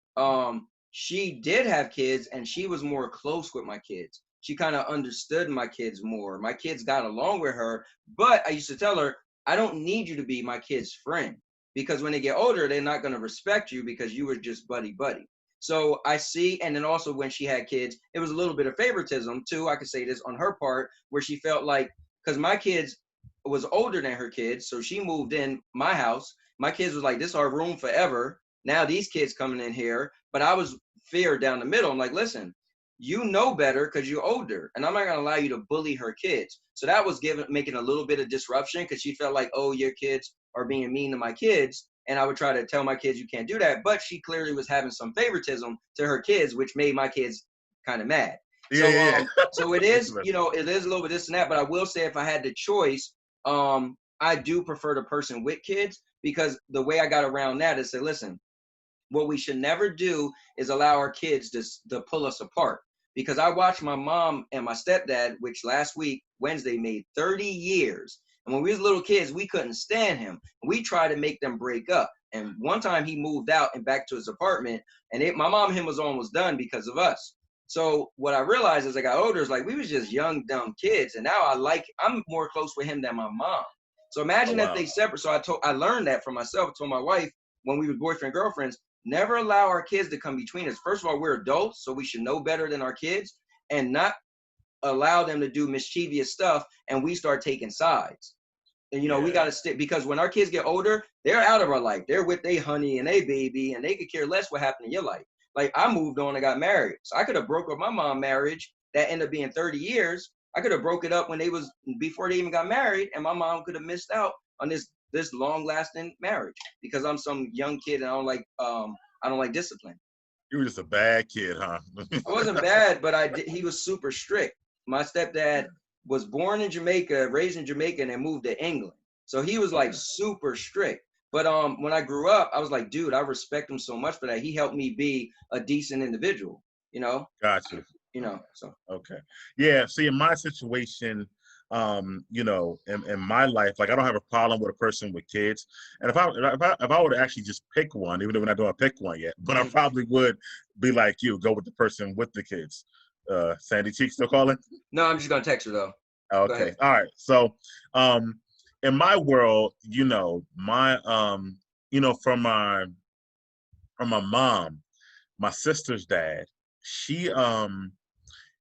she did have kids and she was more close with my kids. She kind of understood my kids more. My kids got along with her, but I used to tell her, I don't need you to be my kid's friend because when they get older, they're not going to respect you because you were just buddy buddy. So I see, and then also when she had kids, it was a little bit of favoritism too. I could say this on her part, where she felt like, because my kids was older than her kids, so she moved in my house. My kids was like, this is our room forever. Now these kids coming in here, but I was fair down the middle. I'm like, listen, you know better because you're older, and I'm not gonna allow you to bully her kids. So that was making a little bit of disruption because she felt like, oh, your kids are being mean to my kids, and I would try to tell my kids you can't do that. But she clearly was having some favoritism to her kids, which made my kids kind of mad. yeah, So yeah, yeah. so it is, Interesting. it is a little bit this and that. But I will say, if I had the choice, I do prefer the person with kids because the way I got around that is say, listen, what we should never do is allow our kids to pull us apart. Because I watched my mom and my stepdad, which last week, Wednesday, made 30 years. And when we was little kids, we couldn't stand him. We tried to make them break up. And one time he moved out and back to his apartment, and my mom and him was almost done because of us. So what I realized as I got older is like we was just young, dumb kids. And now I'm more close with him than my mom. So Oh, imagine if wow. they separate. So I learned that for myself. I told my wife when we were boyfriend, girlfriends, never allow our kids to come between us. First of all, we're adults, so we should know better than our kids and not allow them to do mischievous stuff and we start taking sides. And we Yeah, got to stick because when our kids get older, they're out of our life. They're with their honey and their baby, and they could care less what happened in your life. Like I moved on and got married, so I could have broke up my mom marriage that ended up being 30 years. I could have broke it up when they was before they even got married, and my mom could have missed out on this long lasting marriage because I'm some young kid and I don't like discipline. You were just a bad kid, huh? I wasn't bad, but he was super strict. My stepdad was born in Jamaica, raised in Jamaica, and then moved to England. So he was like super strict. But when I grew up, I was like, dude, I respect him so much for that. He helped me be a decent individual, you know? Gotcha. You know, so. Okay. Yeah. See, in my situation, you know, in my life, like I don't have a problem with a person with kids. And if I were to actually just pick one, even though we're not doing pick one yet, but I probably would be like you, go with the person with the kids. Sandy Cheek still calling? No, I'm just gonna text her though. Okay. All right. So, in my world, you know, you know, from my mom, my sister's dad, she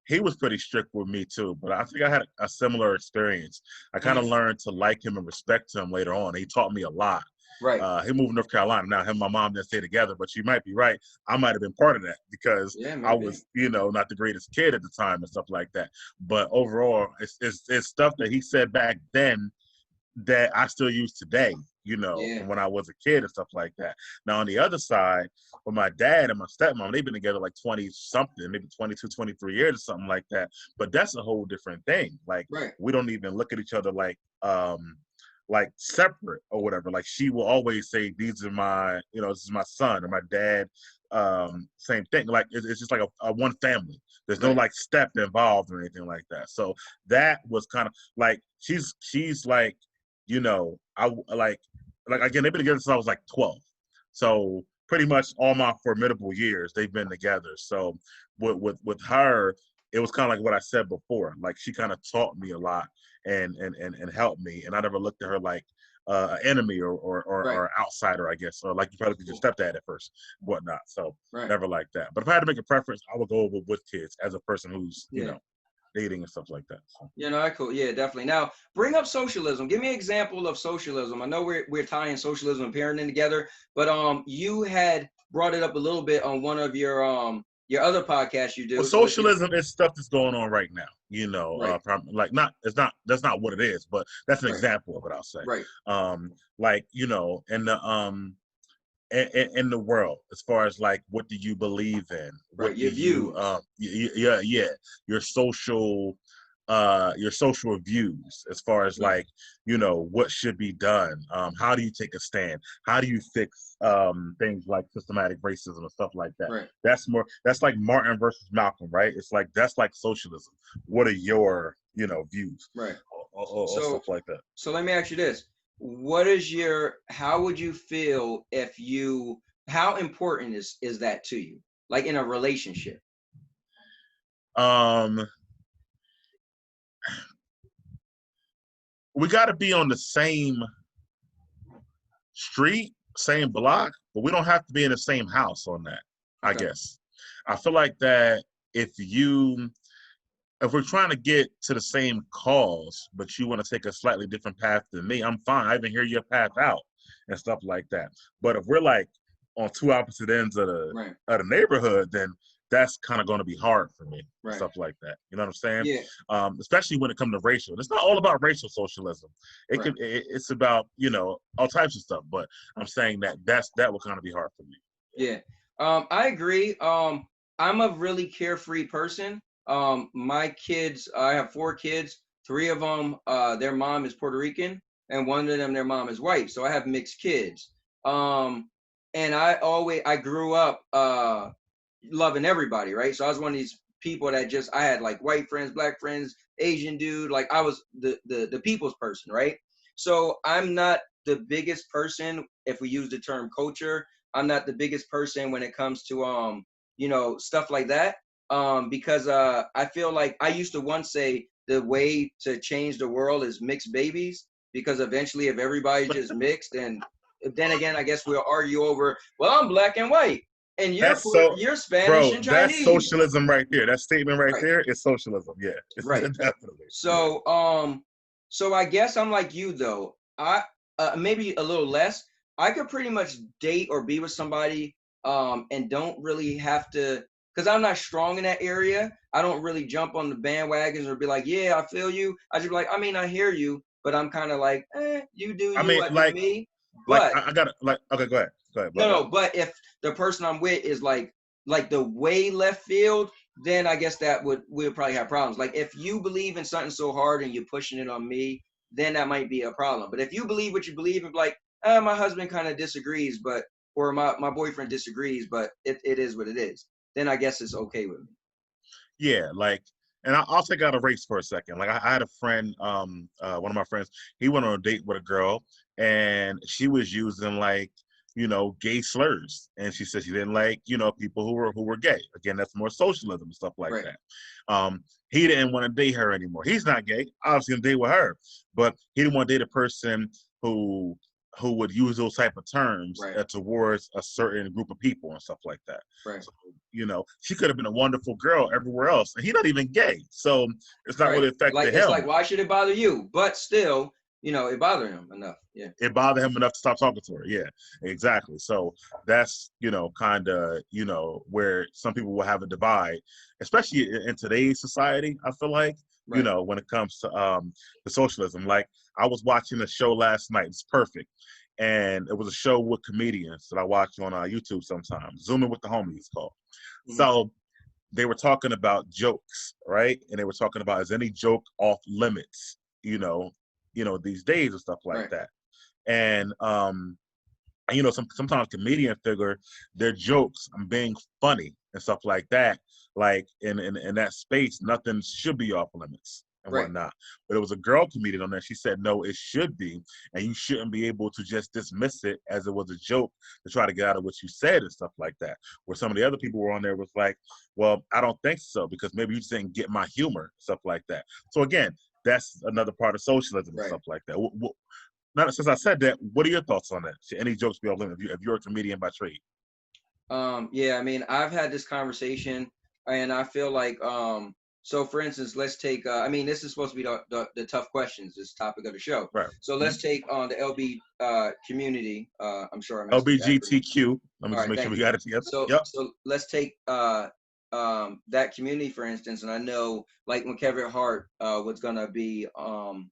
he was pretty strict with me too, but I think I had a similar experience. I kind of learned to like him and respect him later on. He taught me a lot. Right. He moved to North Carolina. Now him and my mom didn't stay together, but you might be right. I might have been part of that because I was, you know, not the greatest kid at the time and stuff like that. But overall, it's stuff that he said back then that I still use today, you know, from when I was a kid and stuff like that. Now, on the other side, with my dad and my stepmom, they've been together like 20 something, maybe 22, 23 years or something like that. But that's a whole different thing. Like, we don't even look at each other like separate or whatever. Like, she will always say, these are my, you know, this is my son, or my dad. Same thing. Like, it's just like a one family. There's no like step involved or anything like that. So that was kind of like, she's like, you know, I like again, they've been together since I was like 12. So pretty much all my formidable years they've been together. So with her, it was kind of like what I said before. Like, she kind of taught me a lot and helped me, and I never looked at her like an enemy or outsider, I guess. Or like you probably could just stepdad at first, whatnot. So never like that. But if I had to make a preference, I would go with kids as a person who's you know, dating and stuff like that. So. You know, cool. Yeah, definitely. Now, bring up socialism. Give me an example of socialism. I know we're tying socialism and parenting together, but you had brought it up a little bit on one of your other podcasts you do. Well, socialism is stuff that's going on right now. You know, like that's not what it is, but that's an example of it. I'll say. Like, you know, in the world, as far as like, what do you believe in? What your views. Your social views, as far as like, you know, what should be done. How do you take a stand? How do you fix things like systematic racism and stuff like that? That's like Martin versus Malcolm, right? It's like, that's like socialism. What are your, you know, views? Or stuff like that. So let me ask you this. How would you feel how important is that to you? Like, in a relationship? We got to be on the same street, same block, but we don't have to be in the same house on that, I guess. I feel like that if we're trying to get to the same cause, but you want to take a slightly different path than me, I'm fine. I even hear your path out and stuff like that. But if we're like on two opposite ends of the neighborhood, then that's kind of going to be hard for me. Stuff like that. You know what I'm saying? Yeah. Especially when it comes to racial. It's not all about racial socialism. It's about, you know, all types of stuff. But I'm saying that will kind of be hard for me. Yeah. I agree. I'm a really carefree person. My kids, I have 4 kids. 3 of them, their mom is Puerto Rican, and one of them, their mom is white. So I have mixed kids. And I grew up loving everybody, right? So I was one of these people that I had like white friends, black friends, Asian dude. Like, I was the people's person, right? So I'm not the biggest person, if we use the term culture. I'm not the biggest person when it comes to you know, stuff like that. Because I feel like I used to once say the way to change the world is mixed babies, because eventually if everybody's just mixed, and then again, I guess we'll argue over, well, I'm black and white, and you're Spanish and Chinese. That's socialism right there. That statement right there is socialism. Yeah. Definitely. So so I guess I'm like you though. I maybe a little less. I could pretty much date or be with somebody and don't really have to because I'm not strong in that area. I don't really jump on the bandwagons or be like, yeah, I feel you. I just be like, I mean, I hear you, but I'm kind of like, you do I you, mean, I do me. But I got like, okay, go ahead, my no, bad. no, but if the person I'm with is like the way left field, then I guess that we'll probably have problems. Like if you believe in something so hard and you're pushing it on me, then that might be a problem. But if you believe what you believe and be like, my husband kind of disagrees, but or my boyfriend disagrees, but it is what it is, then I guess it's okay with me. Yeah, like, and I'll take out a race for a second. Like, I had a friend, one of my friends, he went on a date with a girl, and she was using like, gay slurs, and she said she didn't like, people who were gay. Again, that's more socialism and stuff like Right, that. He didn't want to date her anymore. He's not gay, obviously, gonna date with her, but he didn't want to date a person who would use those type of terms right, towards a certain group of people and stuff like that. right, So, she could have been a wonderful girl everywhere else, and he's not even gay, so it's not right. really Like affected it's like, him. why should it bother you? But still, it bothered him enough. Yeah. It bothered him enough to stop talking to her. Yeah, exactly. So that's kind of where some people will have a divide, especially in today's society. I feel like Right. when it comes to the socialism. Like, I was watching a show last night. It's perfect, and it was a show with comedians that I watch on YouTube sometimes. Zooming with the homies, it's called. Hmm. So they were talking about jokes, right? And they were talking about, is any joke off limits, these days and stuff like Right. that. And sometimes comedian figure their jokes and being funny and stuff like that. Like in that space, nothing should be off limits and Right. whatnot. But it was a girl comedian on there. She said, no, it should be, and you shouldn't be able to just dismiss it as it was a joke to try to get out of what you said and stuff like that. Where some of the other people were on there was like, well, I don't think so, because maybe you just didn't get my humor, stuff like that. So again, that's another part of socialism and Right. stuff like that. Now, since I said that, what are your thoughts on that? Should any jokes be off limits if you're a comedian by trade? Yeah, I mean, I've had this conversation and I feel like, so for instance, let's take, I mean, this is supposed to be the tough questions, this topic of the show. Right. So Mhm. let's take on the LB community. I'm sure I messed up the acronym. LBGTQ. Let me All just right, make sure thank we you. got it together. So, Yep. so let's take that community for instance, and I know like when Kevin Hart was gonna be what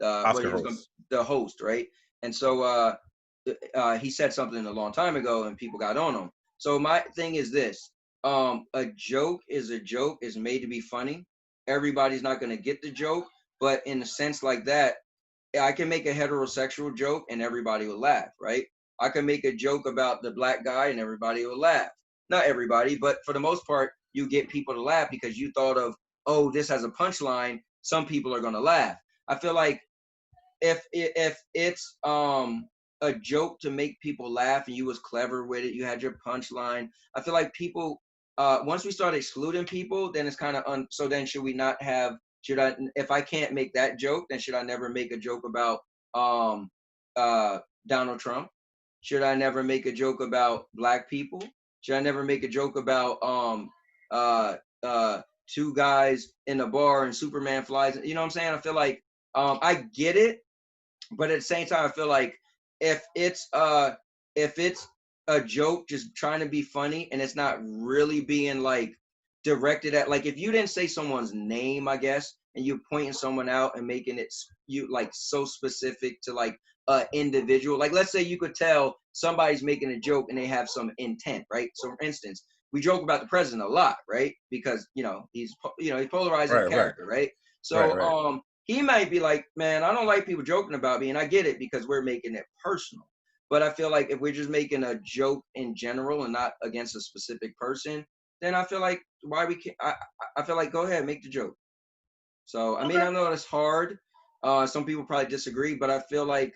Oscar he was gonna host. the host, right? And so he said something a long time ago, and people got on him. So my thing is this: a joke is a joke, is made to be funny. Everybody's not gonna get the joke, but in a sense like that, I can make a heterosexual joke and everybody will laugh, right? I can make a joke about the black guy and everybody will laugh. Not everybody, but for the most part, you get people to laugh because you thought of, oh, this has a punchline. Some people are gonna laugh. I feel like if it's a joke to make people laugh and you was clever with it, you had your punchline. I feel like people once we start excluding people, then it's kind of so then should we not have should I if I can't make that joke, then should I never make a joke about um Donald Trump? Should I never make a joke about black people? Should I never make a joke about uh two guys in a bar and Superman flies? You know what I'm saying? I feel like I get it, but at the same time, I feel like if it's uh if it's a joke just trying to be funny and it's not really being like directed at like if you didn't say someone's name, I guess, and you're pointing someone out and making it you like so specific to like a individual. Like let's say you could tell somebody's making a joke and they have some intent, right? So for instance, we joke about the president a lot, right? Because he's polarizing Right. Right. character, right? Right. So Right. he might be like, man, I don't like people joking about me, and I get it because we're making it personal. But I feel like if we're just making a joke in general and not against a specific person, then I feel like why we can't. I feel like go ahead, make the joke. So I mean, Okay. I know it's hard. Some people probably disagree, but I feel like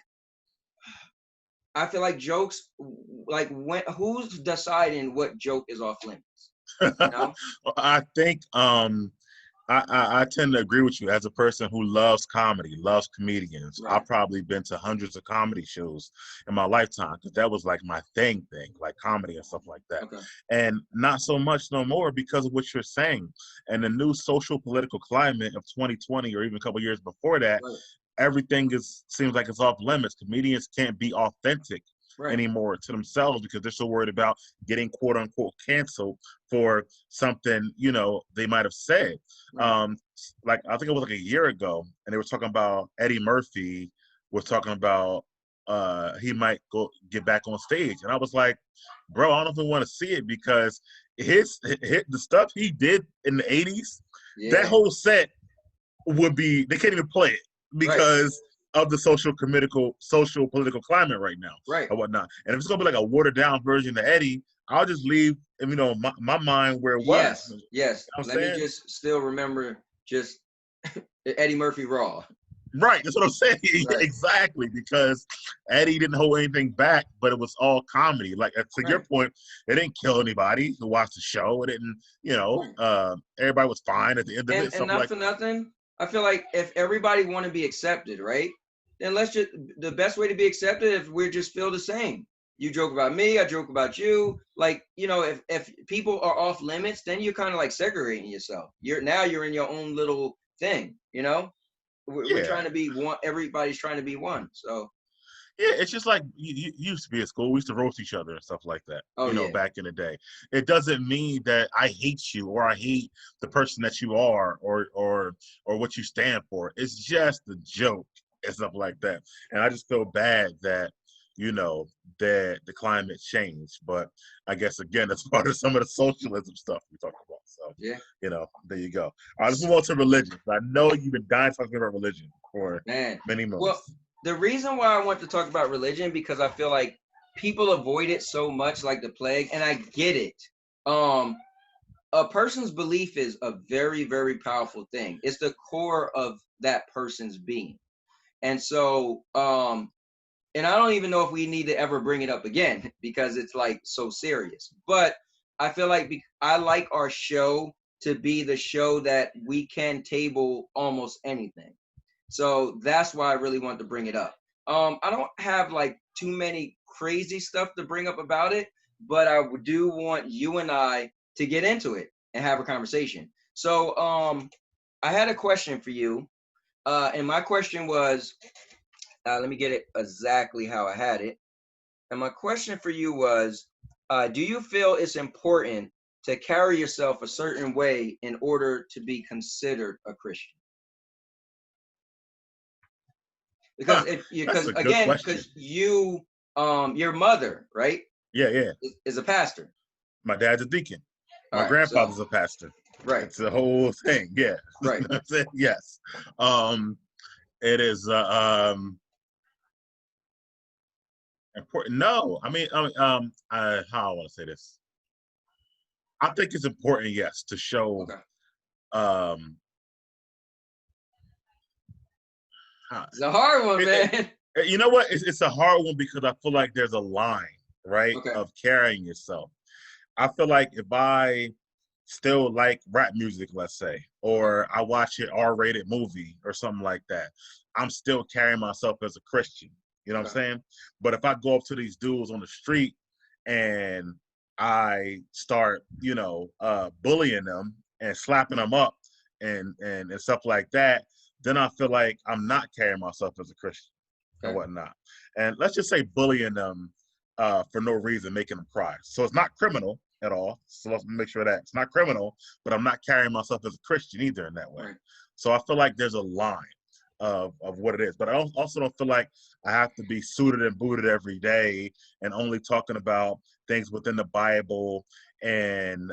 jokes like when who's deciding what joke is off limits? You know? Well, I think I tend to agree with you. As a person who loves comedy, loves comedians, Right. I've probably been to hundreds of comedy shows in my lifetime, because that was like my thing, like comedy and stuff like that. Okay. And not so much no more because of what you're saying. And the new social political climate of 2020, or even a couple years before that, Right. everything seems like it's off limits. Comedians can't be authentic anymore to themselves because they're so worried about getting quote unquote canceled for something, you know, they might have said. Right. Like I think it was like a year ago, and they were talking about Eddie Murphy was talking about he might go get back on stage. And I was like, bro, I don't even want to see it because the stuff he did in the 80s, that Yeah. whole set would be, they can't even play it Right. because of the social political climate right now Right. or whatnot. And if it's gonna be like a watered down version of Eddie, I'll just leave, you know, my mind where it was. Yes. You know Yes. what I'm Let me saying? just still remember just Eddie Murphy Raw. Right, that's what I'm saying. Right. Exactly, because Eddie didn't hold anything back, but it was all comedy. Like to your Right. point, it didn't kill anybody who watched the show. It didn't, you know, Right. everybody was fine at the end of it. And Stuff not like for nothing, I feel like if everybody want to be accepted, right? Then let's just the best way to be accepted if we just feel the same. You joke about me, I joke about you. Like, you know, if people are off limits, then you're kind of like segregating yourself. You're in your own little thing, you know? We're yeah, trying to be one, everybody's trying to be one. So yeah. It's just like you used to be at school. We used to roast each other and stuff like that. oh You know, yeah. back in the day. It doesn't mean that I hate you or I hate the person that you are or what you stand for. It's just a joke and stuff like that. And I just feel bad that, you know, that the climate changed. But I guess again, that's part of some of the socialism stuff we talked about. So, Yeah. you know, there you go. All right, let's move on to religion. I know you've been dying talking about religion for Man. many Well, months. the reason why I want to talk about religion because I feel like people avoid it so much like the plague, and I get it. Um, a person's belief is a very, very powerful thing. It's the core of that person's being. And so, and I don't even know if we need to ever bring it up again because it's like so serious. But I feel like I like our show to be the show that we can table almost anything. So that's why I really want to bring it up. I don't have like too many crazy stuff to bring up about it, but I do want you and I to get into it and have a conversation. So I had a question for you, and my question was, let me get it exactly how I had it. And my question for you was, do you feel it's important to carry yourself a certain way in order to be considered a Christian? Because Huh, if you that's because a good again question. because you your mother, right, Yeah, yeah. is a pastor. My dad's a deacon. All My right, so grandfather's a pastor. right, It's a whole thing. Yeah. right. I said yes. Um, it is important. No, how I want to say this. I think it's important, yes, to show Okay. um how, It's a hard one, it, man. you know what? It's a hard one because I feel like there's a line, right, Okay. of carrying yourself. I feel like if I still like rap music, let's say, Okay. or I watch an R-rated movie or something like that, I'm still carrying myself as a Christian. You know what Okay. I'm saying? But if I go up to these dudes on the street and I start, you know, bullying them and slapping them up and stuff like that, then I feel like I'm not carrying myself as a Christian and Okay. whatnot. And let's just say bullying them for no reason, making them cry. So it's not criminal at all. So let's make sure that it's not criminal, but I'm not carrying myself as a Christian either in that way. Right. So I feel like there's a line of what it is. But I also don't feel like I have to be suited and booted every day and only talking about things within the Bible and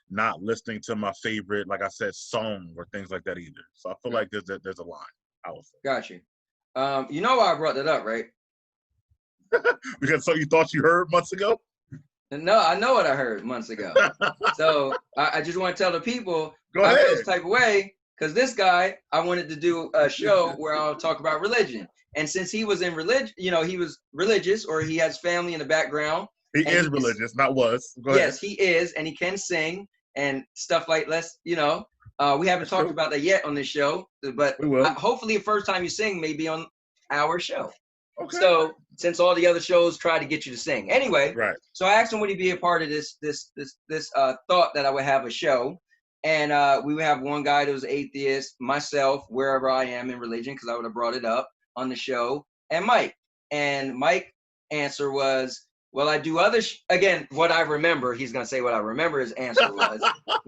not listening to my favorite, like I said, song or things like that either. So I feel Okay. like there's a line, I would say. Got you. You know why I brought that up, right? Because so you thought you heard months ago? No, I know what I heard months ago. So I just want to tell the people Go I feel ahead. this type of way because this guy, I wanted to do a show where I'll talk about religion. And since he was in religion, you know, he was religious or he has family in the background. He And is religious, not was. Go ahead. yes, he is, and he can sing and stuff like you know, we haven't That's talked true. about that yet on this show, but We will. hopefully the first time you sing may be on our show. Okay. So since all the other shows try to get you to sing. Anyway, Right. so I asked him would he be a part of this thought that I would have a show. And we would have one guy that was atheist, myself, wherever I am in religion, because I would have brought it up on the show, and Mike. And Mike answer was, well, I do other, again, what I remember, he's going to say what I remember his answer was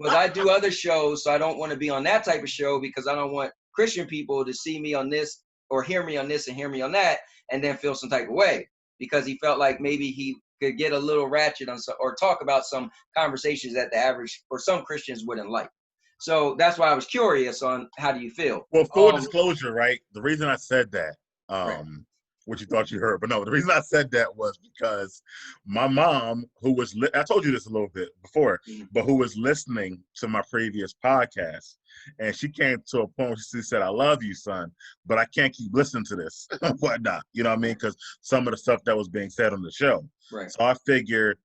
I do other shows, so I don't want to be on that type of show because I don't want Christian people to see me on this or hear me on this and hear me on that and then feel some type of way, because he felt like maybe he could get a little ratchet on some, or talk about some conversations that the average or some Christians wouldn't like. So that's why I was curious on how do you feel? Well, full disclosure, right? The reason I said that, right. which you thought you heard, but no, the reason I said that was because my mom, who was, I told you this a little bit before, but who was listening to my previous podcast, and she came to a point where she said, I love you, son, but I can't keep listening to this and whatnot. You know what I mean? Because some of the stuff that was being said on the show. Right. So I figured,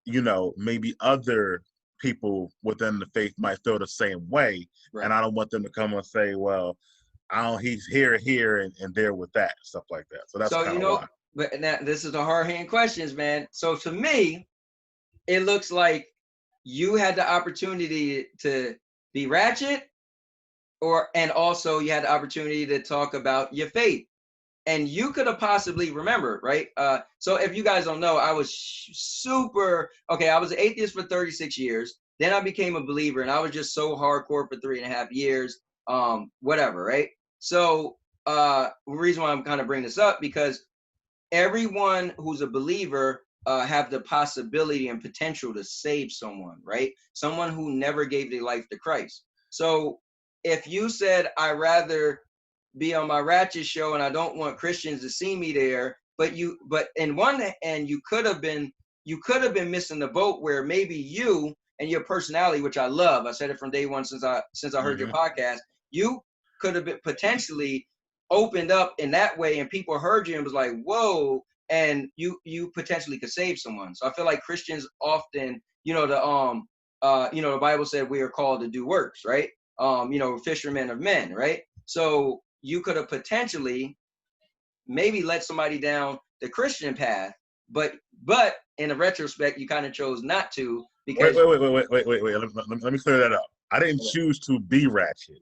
you know, maybe other people within the faith might feel the same way. Right. And I don't want them to come and say, well, he's here, and there with that, stuff like that. So that's kind of why. But now, this is the hard-hitting questions, man. So to me, it looks like you had the opportunity to be ratchet, and also you had the opportunity to talk about your faith. And you could have possibly remembered, right? So if you guys don't know, I was I was an atheist for 36 years. Then I became a believer, and I was just so hardcore for 3.5 years, whatever, right? So the reason why I'm kind of bringing this up, because everyone who's a believer have the possibility and potential to save someone, right? Someone who never gave their life to Christ. So if you said, I rather be on my ratchet show and I don't want Christians to see me there, but in one end you could have been missing the boat, where maybe you and your personality, which I love, I said it from day one since I heard your podcast, you could have been potentially opened up in that way, and people heard you and was like, whoa, and you potentially could save someone. So I feel like Christians often, the Bible said we are called to do works, right? Fishermen of men, right? So you could have potentially maybe let somebody down the Christian path, but in a retrospect, you kind of chose not to, because wait. Let me clear that up. I didn't choose to be ratchet.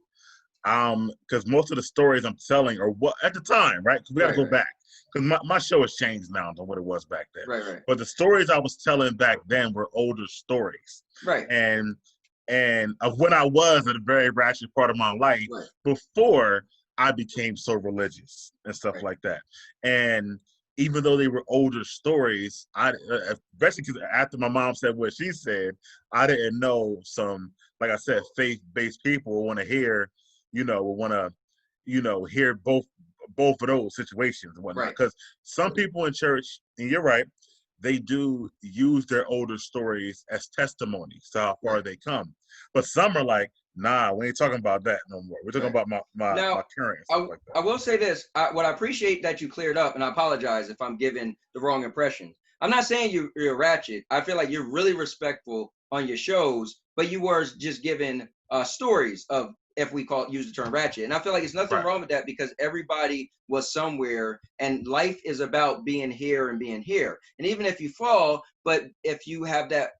Because most of the stories I'm telling are what at the time, right? Because we got to go back. Because my show has changed now than what it was back then. Right. But the stories I was telling back then were older stories. Right. And of when I was at a very ratchet part of my life before I became so religious and stuff like that. And even though they were older stories, especially because after my mom said what she said, I didn't know some, like I said, faith-based people want to hear, hear both of those situations and whatnot. Because some people in church, and you're right, they do use their older stories as testimonies to how far they come. But some are like, nah, we ain't talking about that no more. We're talking about my current. I will say this. What I appreciate that you cleared up, and I apologize if I'm giving the wrong impression. I'm not saying you're ratchet. I feel like you're really respectful on your shows, but you were just giving stories of, if we use the term ratchet. And I feel like there's nothing wrong with that, because everybody was somewhere, and life is about being here and being here. And even if you fall, but if you have that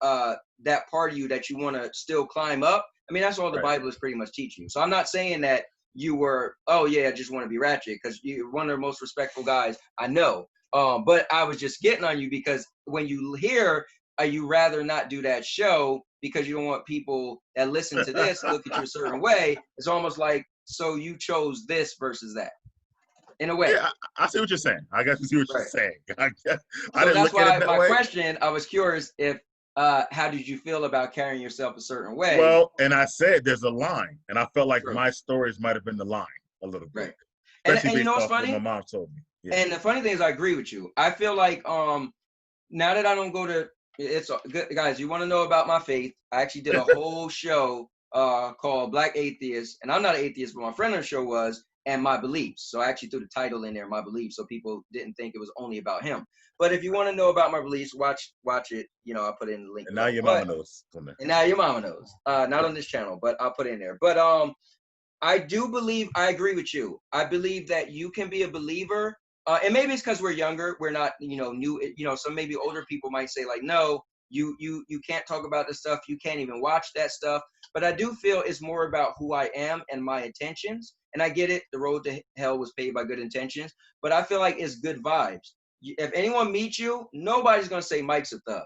part of you that you want to still climb up, I mean, that's all the Bible is pretty much teaching you. So I'm not saying that you were, I just want to be ratchet, because you're one of the most respectful guys I know. But I was just getting on you, because when you hear, you rather not do that show because you don't want people that listen to this look at you a certain way. It's almost like, so you chose this versus that, in a way. Yeah, I see what you're saying. I guess I see what you're saying. So that's why my question, I was curious if, how did you feel about carrying yourself a certain way? Well, and I said there's a line, and I felt like my stories might have been the line a little bit. And you know what's funny? What my mom told me. Yeah. And the funny thing is, I agree with you. I feel like now that I don't go to, it's good, guys. You want to know about my faith? I actually did a whole show called Black Atheist, and I'm not an atheist, but my friend on the show was, and my beliefs. So I actually threw the title in there, my beliefs, so people didn't think it was only about him. But if you want to know about my beliefs, watch it. I'll put in the link. And now your mama knows. And now your mama knows. Not on this channel, but I'll put it in there. But I do believe, I agree with you. I believe that you can be a believer. And maybe it's because we're younger. We're not, new. Some maybe older people might say like, no, you can't talk about this stuff. You can't even watch that stuff. But I do feel it's more about who I am and my intentions. And I get it. The road to hell was paved by good intentions. But I feel like it's good vibes. if anyone meets you, nobody's gonna say Mike's a thug.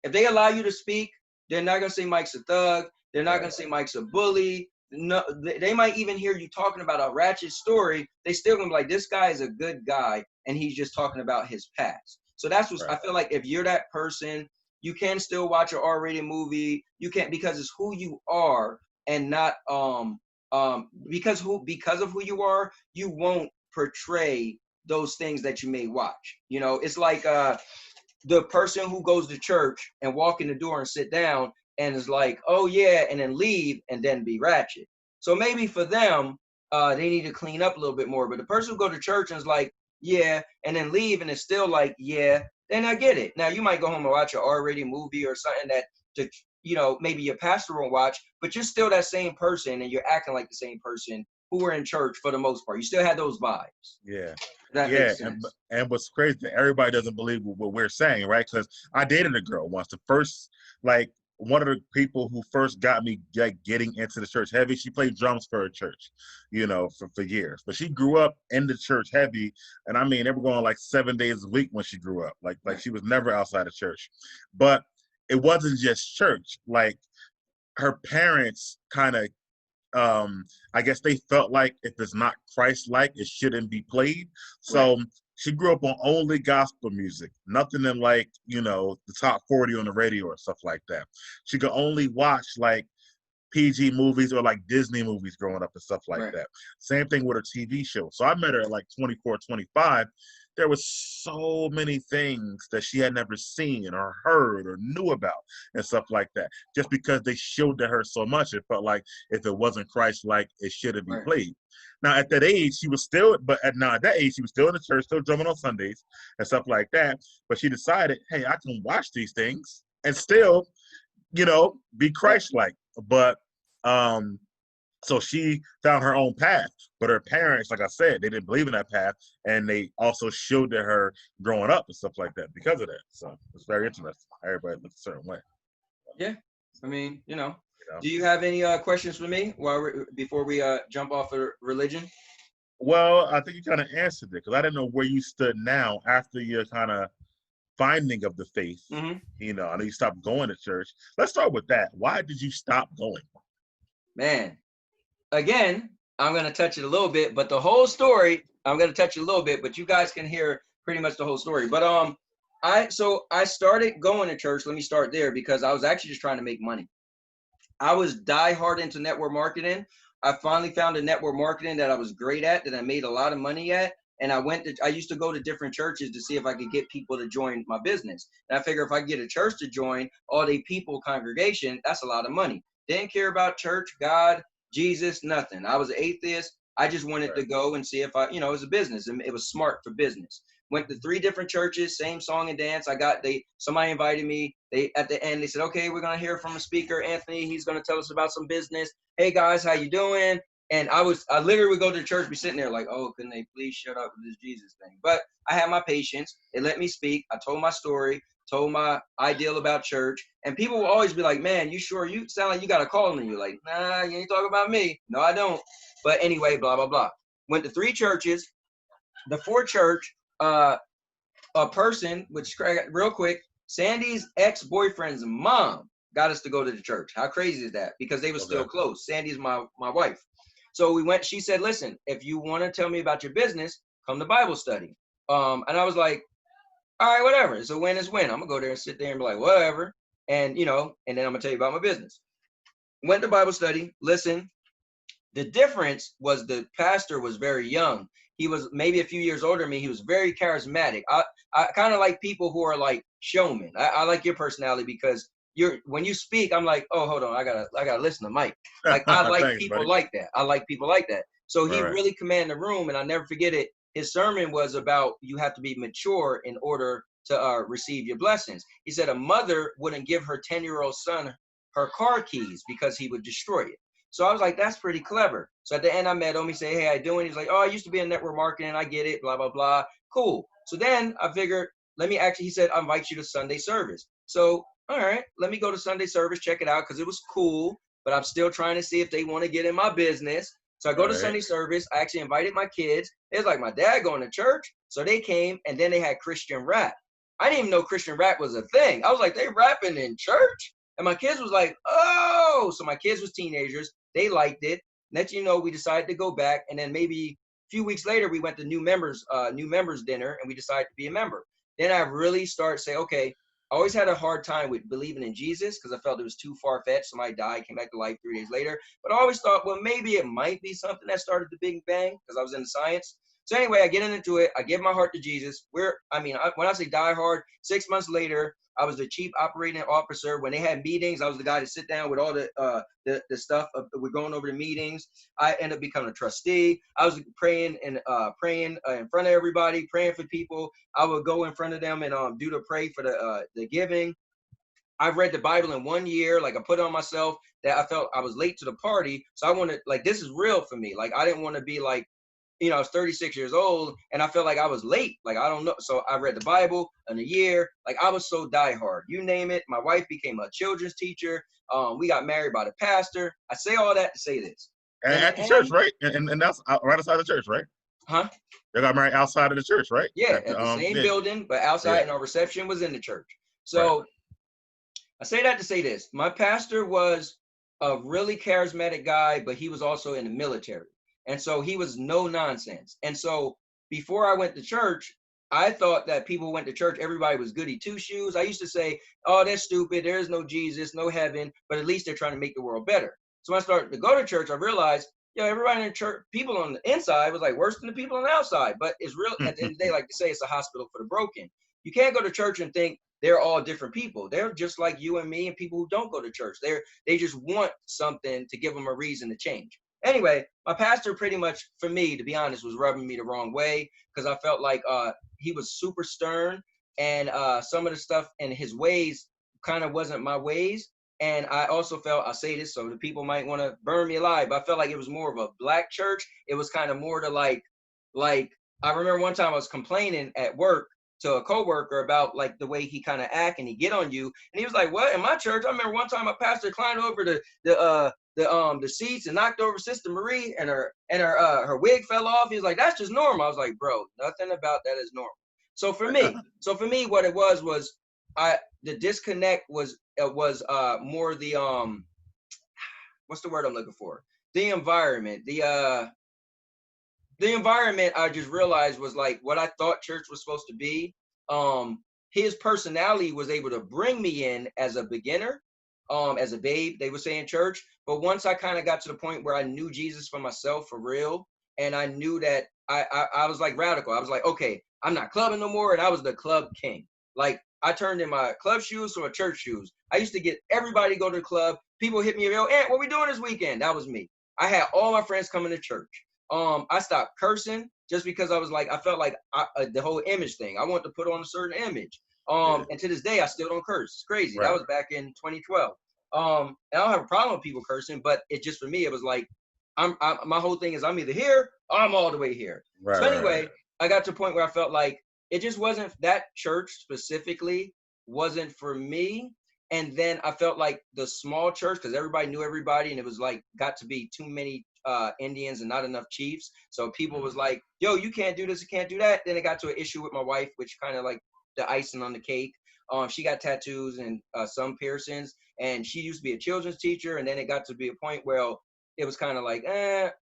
If they allow you to speak, they're not gonna say Mike's a thug. They're not gonna say Mike's a bully. No, they might even hear you talking about a ratchet story. They still gonna be like, this guy is a good guy, and he's just talking about his past. So that's what I feel like. If you're that person, you can still watch an R-rated movie. You can't, because it's who you are, and not because of who you are, you won't portray those things that you may watch. You know, it's like the person who goes to church and walk in the door and sit down and is like, oh yeah, and then leave and then be ratchet. So maybe for them, they need to clean up a little bit more. But the person who go to church and is like, yeah, and then leave and is still like, yeah, then I get it. Now you might go home and watch an R-rated movie or something that, maybe your pastor won't watch, but you're still that same person and you're acting like the same person who were in church for the most part. You still had those vibes. Yeah. That makes sense. And what's crazy, everybody doesn't believe what we're saying, right? Because I dated a girl once. The first, like, one of the people who first got me getting into the church heavy, she played drums for a church, for years. But she grew up in the church heavy, and I mean, they were going like 7 days a week when she grew up. Like she was never outside of church. But it wasn't just church. Like, her parents kind of, I guess they felt like if it's not Christ-like, it shouldn't be played. So she grew up on only gospel music, nothing in like, the top 40 on the radio or stuff like that. She could only watch like PG movies or like Disney movies growing up and stuff like that. Same thing with her TV show. So I met her at like 24, 25. There was so many things that she had never seen or heard or knew about and stuff like that. Just because they showed to her so much, it felt like if it wasn't Christ-like, it shouldn't be played. Now at that age, she was still in the church, still drumming on Sundays and stuff like that. But she decided, hey, I can watch these things and still, be Christ-like. But so she found her own path, but her parents, like I said, they didn't believe in that path, and they also showed to her growing up and stuff like that because of that. So it's very interesting. Everybody looks a certain way. Yeah, I mean, Do you have any questions for me before we jump off of religion? Well, I think you kind of answered it because I didn't know where you stood now after your kind of finding of the faith. Mm-hmm. I know you stopped going to church. Let's start with that. Why did you stop going? Man. Again, I'm going to touch it a little bit, but the whole story, I'm going to touch it a little bit, but you guys can hear pretty much the whole story. But I started going to church. Let me start there because I was actually just trying to make money. I was diehard into network marketing. I finally found a network marketing that I was great at, that I made a lot of money at. And I used to go to different churches to see if I could get people to join my business. And I figure if I get a church to join, all the people congregation, that's a lot of money. Didn't care about church, God, Jesus, nothing. I was an atheist. I just wanted to go and see if it was a business, and it was smart for business. Went to 3 different churches, same song and dance. Somebody invited me. At the end, they said, okay, we're going to hear from a speaker, Anthony. He's going to tell us about some business. Hey guys, how you doing? And I literally would go to the church, be sitting there like, oh, can they please shut up with this Jesus thing? But I had my patience. They let me speak. I told my story, told my ideal about church. And people will always be like, man, you sure? You sound like you got a calling in you. Like, nah, you ain't talking about me. No, I don't. But anyway, blah, blah, blah. Went to 3 churches. The 4th church, a person, real quick, Sandy's ex-boyfriend's mom got us to go to the church. How crazy is that? Because they were still close. Sandy's my wife. So we went, she said, listen, if you want to tell me about your business, come to Bible study. And I was like, all right, whatever. It's a win is win. I'm gonna go there and sit there and be like, whatever. And and then I'm gonna tell you about my business. Went to Bible study, listen. The difference was the pastor was very young. He was maybe a few years older than me. He was very charismatic. I kind of like people who are like showmen. I like your personality because when you speak, I'm like, oh, hold on, I gotta listen to Mike. Like I like Thanks, people buddy. like that. I like people like that. So he really commanded the room, and I never forget it. His sermon was about you have to be mature in order to receive your blessings. He said a mother wouldn't give her 10-year-old son her car keys because he would destroy it. So I was like, that's pretty clever. So at the end, I met him. He said, hey, how you doing? He's like, oh, I used to be in network marketing. I get it, blah, blah, blah. Cool. So then I figured, he said, I invite you to Sunday service. So, all right, let me go to Sunday service, check it out, because it was cool. But I'm still trying to see if they want to get in my business. So I go to Sunday service. I actually invited my kids. It's like, my dad going to church? So they came, and then they had Christian rap. I didn't even know Christian rap was a thing. I was like, they rapping in church? And my kids was like, oh. So my kids was teenagers. They liked it. Next, you know, we decided to go back, and then maybe a few weeks later, we went to new members dinner, and we decided to be a member. Then I really started saying, okay, I always had a hard time with believing in Jesus because I felt it was too far-fetched. Somebody died, came back to life 3 days later. But I always thought, well, maybe it might be something that started the Big Bang because I was into science. So anyway, I get into it. I give my heart to Jesus. When I say die hard, 6 months later, I was the chief operating officer. When they had meetings, I was the guy to sit down with all the stuff. We're going over the meetings. I ended up becoming a trustee. I was praying in front of everybody, praying for people. I would go in front of them and do the pray for the giving. I read the Bible in 1 year. Like I put on myself that I felt I was late to the party. So I wanted, like, this is real for me. Like I didn't want to be like, you know, I was 36 years old and I felt like I was late. Like, I don't know. So I read the Bible in a year. Like I was so diehard. You name it. My wife became a children's teacher. We got married by the pastor. I say all that to say this. And at the church, right? And that's right outside the church, right? Huh? They got married outside of the church, right? Yeah, at the same building, but outside, and our reception was in the church. So I say that to say this. My pastor was a really charismatic guy, but he was also in the military. And so he was no nonsense. And so before I went to church, I thought that people who went to church, everybody was goody two shoes. I used to say, oh, that's stupid. There's no Jesus, no heaven, but at least they're trying to make the world better. So when I started to go to church, I realized, everybody in church, people on the inside was like worse than the people on the outside. But it's real. At the end of the day, like to say, it's a hospital for the broken. You can't go to church and think they're all different people. They're just like you and me and people who don't go to church. They just want something to give them a reason to change. Anyway, my pastor pretty much, for me, to be honest, was rubbing me the wrong way because I felt like he was super stern and some of the stuff in his ways kind of wasn't my ways. And I also felt, I'll say this so the people might want to burn me alive, but I felt like it was more of a black church. It was kind of more to like I remember one time I was complaining at work to a coworker about like the way he kind of act and he get on you. And he was like, what? In my church, I remember one time a pastor climbed over the seats and knocked over Sister Marie and her wig fell off. He was like, that's just normal. I was like, bro, nothing about that is normal. So for me, what it was the disconnect was more the what's the word I'm looking for? The environment. The environment I just realized was like what I thought church was supposed to be. His personality was able to bring me in as a beginner, as a babe, they would say in church. But once I kind of got to the point where I knew Jesus for myself for real, and I knew that I was like radical. I was like, okay, I'm not clubbing no more, and I was the club king. Like I turned in my club shoes to my church shoes. I used to get everybody to go to the club. People hit me, yo, Ant, what we doing this weekend? That was me. I had all my friends coming to church. I stopped cursing just because I was like, I felt like the whole image thing. I want to put on a certain image. And to this day, I still don't curse. It's crazy. That was back in 2012. And I don't have a problem with people cursing, but it just, for me, it was like, my whole thing is I'm either here or I'm all the way here. So anyway, I got to a point where I felt like it just wasn't, that church specifically wasn't for me. And then I felt like the small church, because everybody knew everybody, and it was like got to be too many Indians and not enough chiefs. So people was like, yo, you can't do this, you can't do that. Then it got to an issue with my wife, which kind of like the icing on the cake. She got tattoos and some piercings, and she used to be a children's teacher. And then it got to be a point where it was kind of like,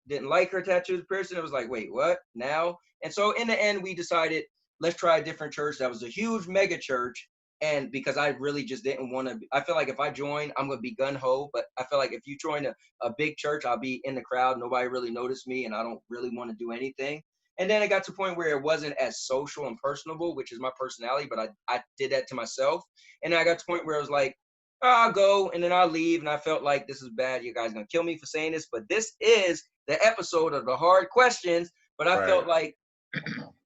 didn't like her tattoos piercing. It was like, wait, what now? And so in the end, we decided, let's try a different church. That was a huge mega church. And because I really just didn't want to, I feel like if I join, I'm going to be gun-ho. But I feel like if you join a big church, I'll be in the crowd. Nobody really noticed me, and I don't really want to do anything. And then it got to a point where it wasn't as social and personable, which is my personality, but I did that to myself. And then I got to a point where it was like, I'll go and then I'll leave. And I felt like this is bad. You guys are going to kill me for saying this, but this is the episode of the hard questions. But I felt like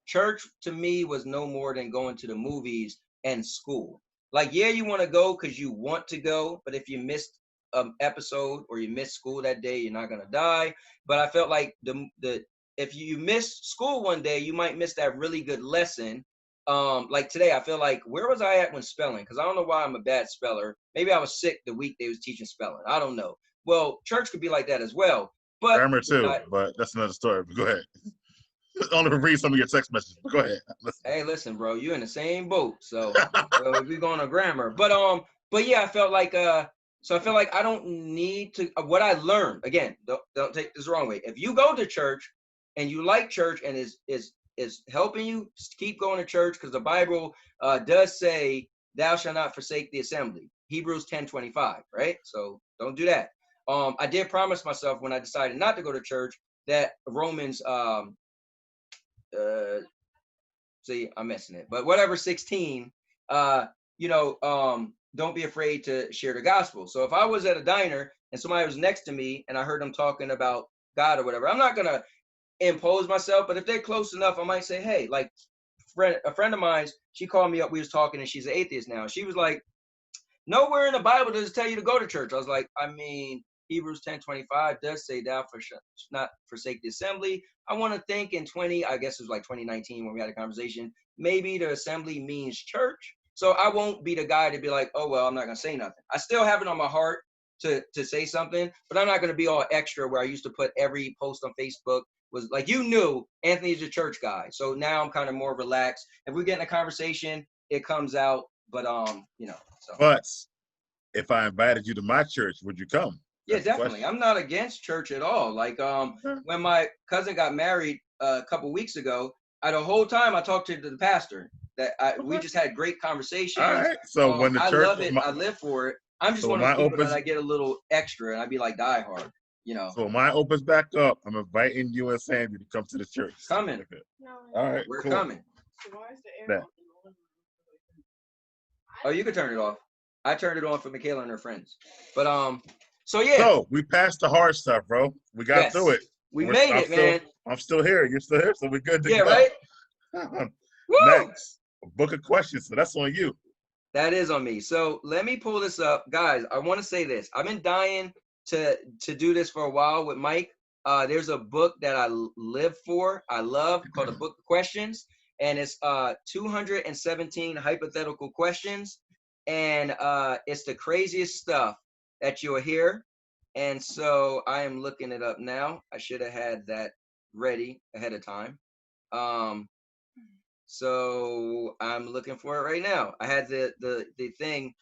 church to me was no more than going to the movies and school. Like, yeah, you want to go because you want to go, but if you missed an episode or you missed school that day, you're not going to die. But I felt like if you miss school one day, you might miss that really good lesson. Like today, I feel like, where was I at when spelling? Because I don't know why I'm a bad speller. Maybe I was sick the week they was teaching spelling. I don't know. Well, church could be like that as well. But grammar too, but that's another story. But go ahead. only read some of your text messages. Go ahead. Listen. Hey, listen, bro, you in the same boat. So we going on grammar. But yeah, I felt like so I feel like I don't need to what I learned, again, don't take this the wrong way. If you go to church and you like church and is helping you, keep going to church, because the Bible does say thou shalt not forsake the assembly. Hebrews 10:25, right? So don't do that. I did promise myself when I decided not to go to church that Romans see, I'm messing it, but whatever 16, don't be afraid to share the gospel. So if I was at a diner and somebody was next to me and I heard them talking about God or whatever, I'm not gonna impose myself, but if they're close enough, I might say, hey, like a friend of mine, she called me up, we was talking, and she's an atheist now. She was like, nowhere in the Bible does it tell you to go to church. I was like, I mean, Hebrews 10:25 does say thou not forsake the assembly. I want to think in I guess it was like 2019 when we had a conversation, maybe the assembly means church. So I won't be the guy to be like, oh, well, I'm not going to say nothing. I still have it on my heart to say something, but I'm not going to be all extra where I used to put every post on Facebook was like, you knew Anthony's a church guy. So now I'm kind of more relaxed. If we get in a conversation, it comes out. But so. But if I invited you to my church, would you come? Yeah, definitely. I'm not against church at all. Like when my cousin got married a couple weeks ago, the whole time I talked to the pastor. We just had great conversations. All right. So when the I church, love it. I live for it. I'm just one of those people that I get a little extra, and I'd be like die hard. So when mine opens back up, I'm inviting you and Sandy to come to the church. Coming. All right. We're cool. coming. So why is the air? Oh, you can turn it off. I turned it on for Michaela and her friends. But so yeah. So we passed the hard stuff, bro. We got through it. We made it, man. I'm still here. You're still here, so we're good to go. Yeah, right? Next, book of questions. So that's on you. That is on me. So let me pull this up. Guys, I want to say this. I've been dying to do this for a while with Mike. There's a book that I live for. I love called the Book of Questions. And it's 217 hypothetical questions. And it's the craziest stuff that you'll hear. And so I am looking it up now. I should have had that ready ahead of time. So I'm looking for it right now. I had the thing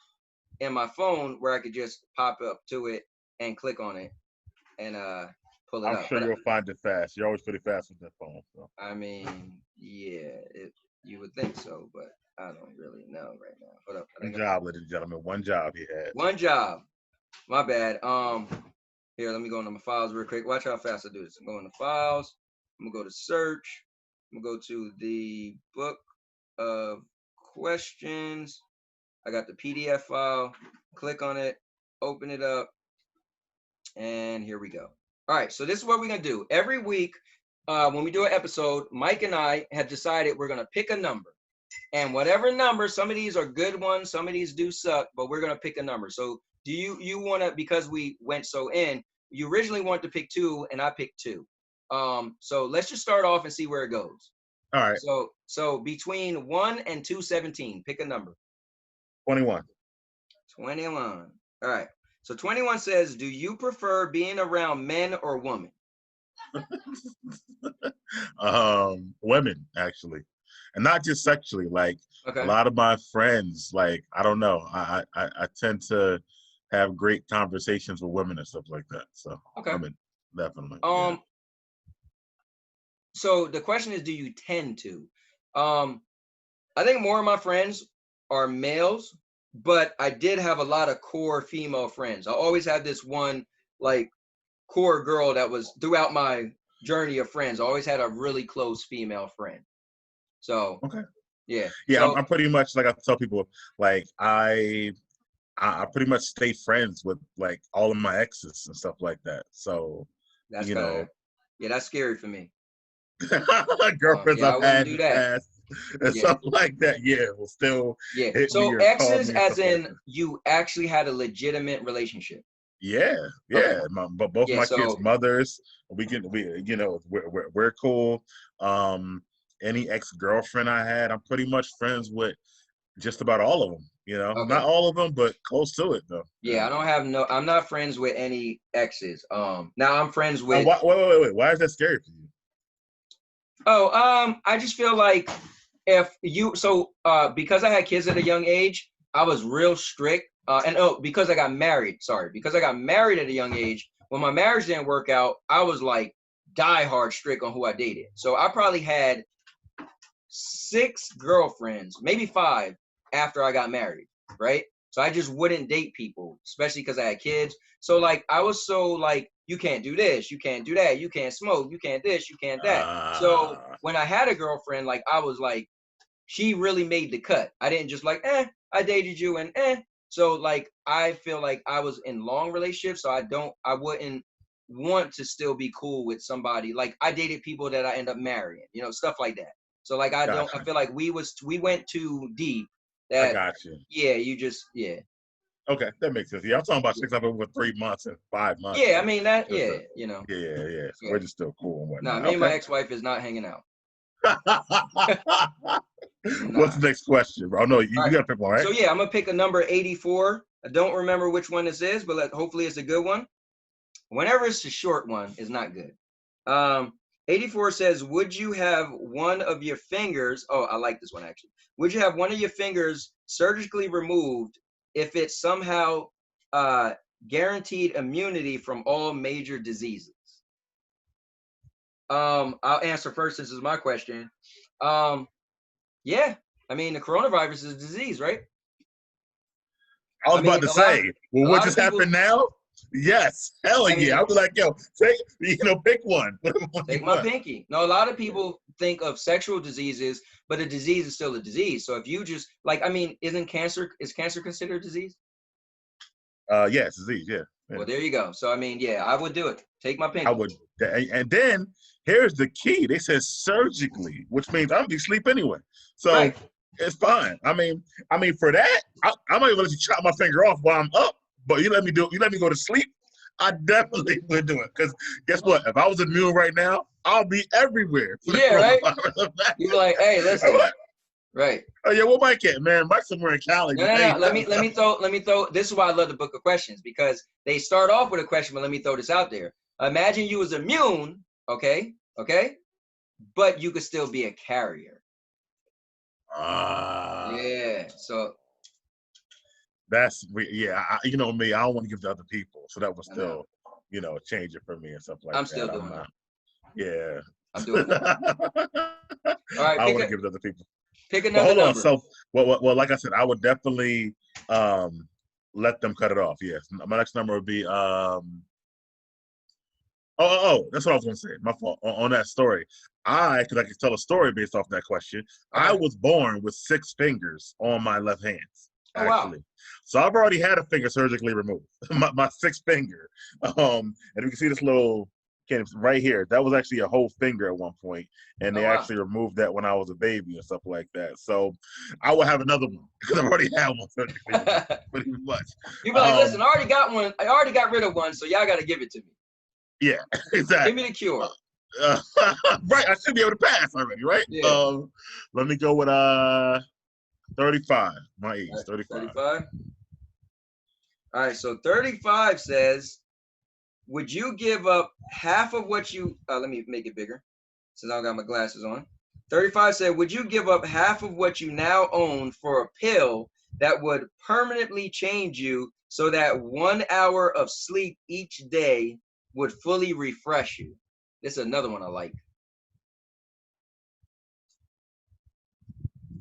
in my phone where I could just pop up to it and click on it and pull it up. I'm sure you'll find it fast. You're always pretty fast with that phone. So. I mean, yeah, you would think so, but I don't really know right now. Hold up. One job, ladies and gentlemen. One job he had. One job. My bad. Here, let me go into my files real quick. Watch how fast I do this. I'm going to files. I'm gonna go to search. I'm gonna go to the book of questions. I got the PDF file. Click on it, open it up, and here we go. All right, so this is what we're gonna do. Every week, when we do an episode, Mike and I have decided we're gonna pick a number. And whatever number, some of these are good ones, some of these do suck, but we're gonna pick a number. So do you wanna, because we went so in, you originally wanted to pick 2 and I picked 2. So let's just start off and see where it goes. All right. So between 1 and 217, pick a number. 21. 21. All right. So 21 says, do you prefer being around men or women? Women, actually. And not just sexually. Like a lot of my friends, like, I don't know. I tend to have great conversations with women and stuff like that. So women, definitely. Yeah. So the question is, do you tend to? I think more of my friends are males, but I did have a lot of core female friends. I always had this one like core girl that was throughout my journey of friends. I always had a really close female friend. So yeah. So, I'm pretty much like I tell people, like I pretty much stay friends with like all of my exes and stuff like that. So that's that's scary for me. Girlfriends I've had in the past and stuff like that. Yeah, will still. Yeah. So exes, as in like you actually had a legitimate relationship. Yeah. But both my kids' mothers, we're cool. Any ex-girlfriend I had, I'm pretty much friends with just about all of them. Not all of them, but close to it though. Yeah, I'm not friends with any exes. Now I'm friends with. Wait. Why is that scary for you? I just feel like if you because I had kids at a young age, I was real strict. Because I got married, because I got married at a young age, when my marriage didn't work out, I was like die hard strict on who I dated. So I probably had 6 girlfriends, maybe 5 after I got married, right? So I just wouldn't date people, especially because I had kids. So like I was so like, you can't do this, you can't do that, you can't smoke, you can't this, you can't that. So Uh, when I had a girlfriend, like I was like, she really made the cut. I didn't just like, I dated you and So like I feel like I was in long relationships, so I wouldn't want to still be cool with somebody. Like I dated people that I end up marrying, stuff like that. So like I gotcha. feel like we went too deep I that got you. yeah, you just Okay, that makes sense. Yeah, I'm talking about yeah. 6 I've been with 3 months and 5 months. Yeah, I So mean that it's yeah. So yeah. we're just still cool and Nah, whatnot. me and my Okay. ex-wife is not hanging out. What's Nah. the next question, bro? Oh, no, you All right. got to pick one, right? So yeah, I'm gonna pick a number 84. I don't remember which one this is, but hopefully it's a good one. Whenever it's a short one, it's not good. Um, 84 says, would you have one of your fingers? Oh, I like this one actually. Would you have one of your fingers surgically removed if it somehow uh, guaranteed immunity from all major diseases? I'll answer first. This is my question. Um, yeah, I mean the coronavirus is a disease, right? I was I mean about to say, well, a what lot of just people. happened now? Yes, hell I yeah. mean, I'll be like, yo, pick one. What one you take my want? pinky. No, a lot of people think of sexual diseases, but a disease is still a disease. So if you just like, I mean, is cancer considered a disease? Yes, disease, yeah. Well, there you go. So I mean, yeah, I would do it. Take my I pinky. would, and then here's the key. They said surgically, which means I'm be asleep anyway. Right. So it's fine. I mean, for that, I might even let you chop my finger off while I'm up, but you let me go to sleep. I definitely would do it. Because guess what? If I was immune right now, I'll be everywhere for the Yeah, right. coronavirus. You be like, hey, I'm listen, like, right. oh yeah, what Mike at, man? Mike's somewhere in Cali, No, man. no, Hey, no. Let me throw. This is why I love the book of questions because they start off with a question, but let me throw this out there. Imagine you was immune, okay, but you could still be a carrier. uh, Yeah. So yeah. You know me, I don't want to give to other people, so that was I know. still, change it for me and stuff like I'm still that. I'm doing not. that. Yeah. I'm doing that. All right, I want to give to other people. pick But another hold on. number. So, well, like I said, I would definitely let them cut it off. Yes. My next number would be that's what I was going to say. My fault. On that story, because I can tell a story based off that question. I Okay. was born with 6 fingers on my left hand, Oh wow. actually. So I've already had a finger surgically removed, my 6th finger. And you can see this little right here. That was actually a whole finger at one point, and Oh they wow. actually removed that when I was a baby and stuff like that. So I will have another one because I've already had one surgically removed, pretty much. You be like, listen, Um, I already got one. I already got rid of one, so y'all got to give it to me. yeah, Give me exactly. the cure. Uh, right, I should be able to pass already, right? Yeah. Let me go with 35. My age, All right, 35. 35. All right, so 35 says, would you give up half of what you let me make it bigger since I don't got my glasses on. 35 said, would you give up half of what you now own for a pill that would permanently change you so that 1 hour of sleep each day would fully refresh you? This is another one I like.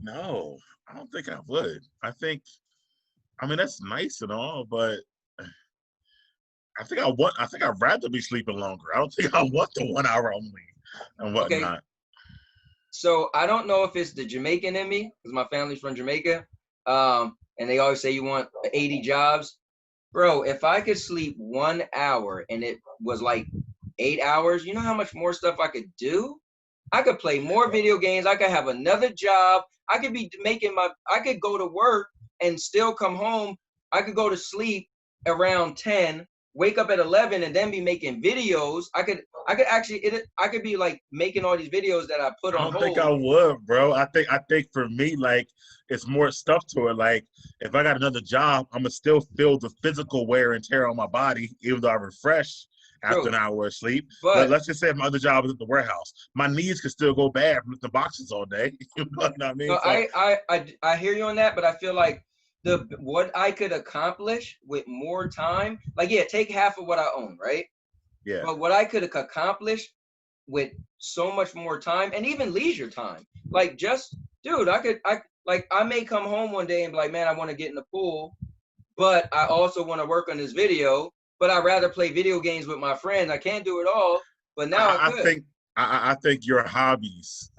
No, I don't think I would. I mean, that's nice and all, but I think I'd rather be sleeping longer. I don't think I want the 1 hour only and Okay, whatnot. so I don't know if it's the Jamaican in me because my family's from Jamaica, and they always say you want 80 jobs. Bro, if I could sleep 1 hour and it was like 8 hours, you know how much more stuff I could do? I could play more video games. I could have another job. I could be I could go to work and still come home. I could go to sleep around 10, wake up at 11 and then be making videos. I could be like making all these videos that I put I on don't think I hold. would, bro. I think for me, like, it's more stuff to it. Like, if I got another job, I'm gonna still feel the physical wear and tear on my body, even though I refresh after an hour of sleep. But Let's just say my other job is at the warehouse. My knees could still go bad from lifting boxes all day. You know what I mean? no, So, I hear you on that, but I feel like what I could accomplish with more time, like yeah, take half of what I own, right? yeah. But what I could accomplish with so much more time and even leisure time, like just dude, I may come home one day and be like, man, I want to get in the pool, but I also want to work on this video, but I'd rather play video games with my friends. I can't do it all, but now I I could. think I think your hobbies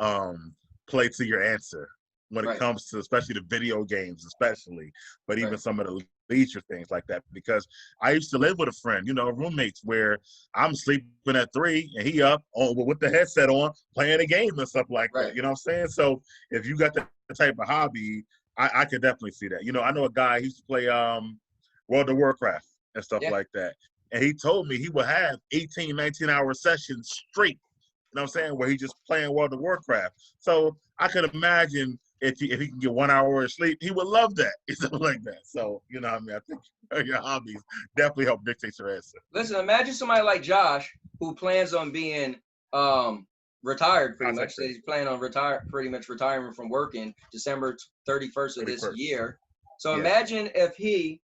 play to your answer when it Right. comes to especially the video games, especially, but even Right. some of the leisure things like that. Because I used to live with a friend, you know, roommates, where I'm sleeping at 3 and he up with the headset on playing a game and stuff like Right. that. You know what I'm saying? So if you got that type of hobby, I could definitely see that. You know, I know a guy, he used to play World of Warcraft and stuff Yeah. like that. And he told me he would have 18, 19-hour sessions straight, you know what I'm saying, where he just playing World of Warcraft. So I could imagine if he can get 1 hour of sleep, he would love that, something like that. So, you know what I mean? I think your hobbies definitely help dictate your answer. Listen, imagine somebody like Josh who plans on being retired pretty much. So he's planning on retiring from working December 31st of this 31st. year. So Yeah. imagine if he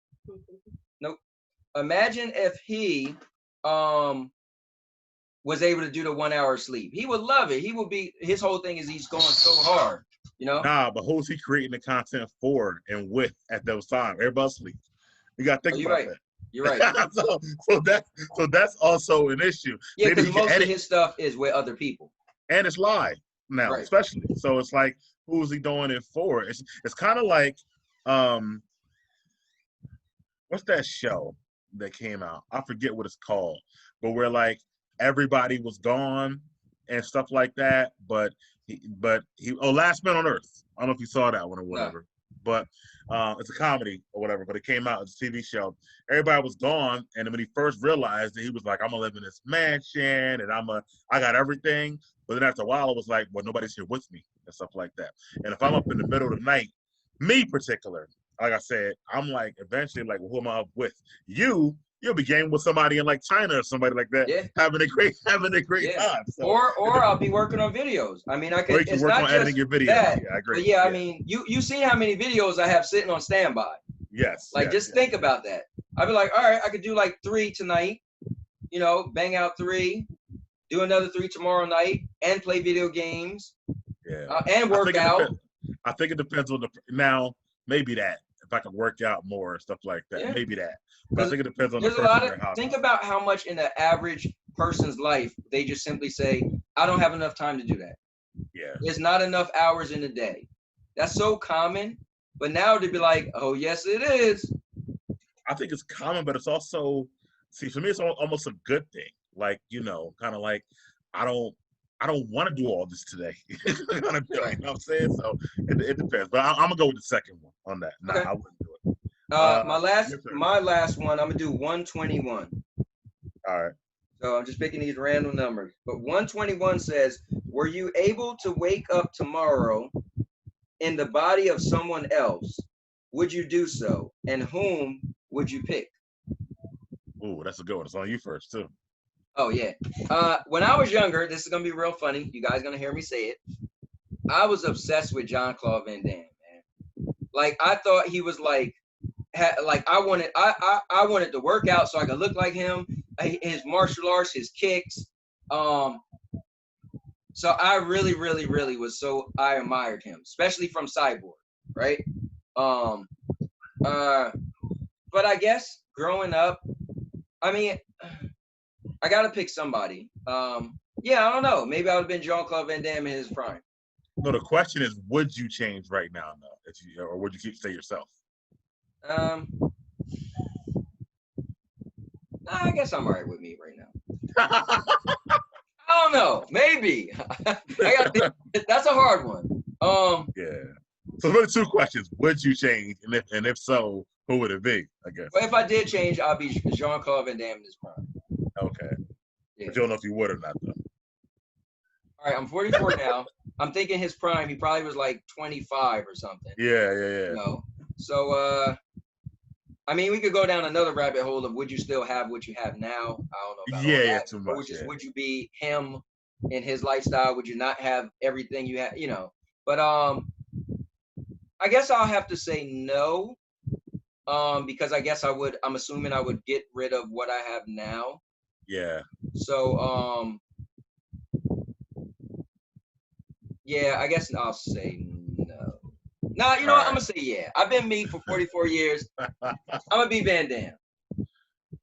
was able to do the 1 hour sleep. He would love it. His whole thing is he's going so hard, you know? Nah, but who's he creating the content for and with at those times? Everybody sleeps. You got to think about that. You're right. so that's also an issue. Yeah, Maybe because he can most edit, of his stuff is with other people. and it's live now, Right. especially. So it's like, who's he doing it for? It's kind of like, what's that show that came out? I forget what it's called, but where like everybody was gone and stuff like that. But he Last Man on Earth. I don't know if you saw that one or whatever. But it's a comedy or whatever, but it came out as a TV show. Everybody was gone, and when he first realized that, he was like, I'm gonna live in this mansion and I got everything. But then after a while, it was like, well, nobody's here with me and stuff like that. And if I'm up in the middle of the night, me particular, like I said, I'm like eventually like, who am I up with? You'll be gaming with somebody in like China or somebody like that, Yeah. having a great time. So, or I'll be working on videos. I mean, I could. Or you can It's work not on just editing your videos. that, Yeah, I agree. but yeah, I mean, you seen how many videos I have sitting on standby. Yes. Like, just think about that. I'd be like, all right, I could do like 3 tonight. You know, bang out 3, do another 3 tomorrow night, and play video games. Yeah. And work out. I think it depends on now. Maybe that if I could work out more and stuff like that, Yeah. maybe that. But I think it depends on the There's a person. lot of think about how much in the average person's life they just simply say, I don't have enough time to do that. Yeah. There's not enough hours in the day. That's so common. But now to be like, oh yes, it is. I think it's common, but it's also, see, for me, it's almost a good thing. Like, you know, kind of like, I don't want to do all this today. You know what I'm saying? So it depends. But I'm gonna go with the second one on that. Nah, Okay. I wouldn't do it. My last one, I'm gonna do 121. All right. So I'm just picking these random numbers. But 121 says, were you able to wake up tomorrow in the body of someone else? Would you do so? And whom would you pick? Ooh, that's a good one. It's on you first, too. Oh, yeah. When I was younger, this is going to be real funny. You guys going to hear me say it. I was obsessed with Jean-Claude Van Damme, man. Like, I thought he was like I wanted to work out so I could look like him. His martial arts, his kicks. So I really, really, really I admired him, especially from Cyborg, right? But I guess growing up, I mean, I gotta pick somebody. Yeah, I don't know. Maybe I would have been Jean-Claude Van Damme in his prime. No, the question is, would you change right now, though, or would you stay yourself? I guess I'm all right with me right now. I don't know. Maybe. That's a hard one. Yeah. So really 2 questions. Would you change? And if so, who would it be, I guess? Well, if I did change, I'll be Jean-Claude Van Damme in his prime. Okay. Yeah. But you don't know if you would or not, though. All right, I'm 44 now. I'm thinking his prime, he probably was like 25 or something. Yeah. You know? So I mean, we could go down another rabbit hole of would you still have what you have now? I don't know about all Yeah, that. too Or much. Yeah. would you be him in his lifestyle? Would you not have everything you have? You know. But I guess I'll have to say no. Because I guess I'm assuming I would get rid of what I have now. Yeah. So yeah, I guess I'll say no. Nah, you know what? I'm gonna say yeah. I've been me for 44 years. I'm gonna be Van Damme.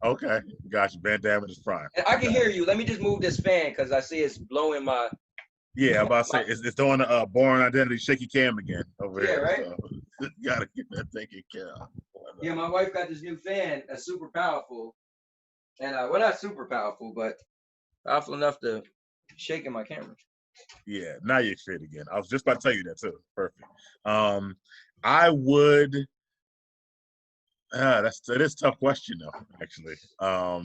Okay, got you. Van Damme in his prime. And I can hear you. Let me just move this fan because I see it's blowing my. Yeah, I'm about to my say it's doing a Born Identity shaky cam again over Yeah, here. right? So you gotta get that taken care of. Yeah, my wife got this new fan that's super powerful, and well, not super powerful, but powerful enough to shake in my camera. Yeah, now you're fit again. I was just about to tell you that too. Perfect. I would. It is a tough question though. Actually, I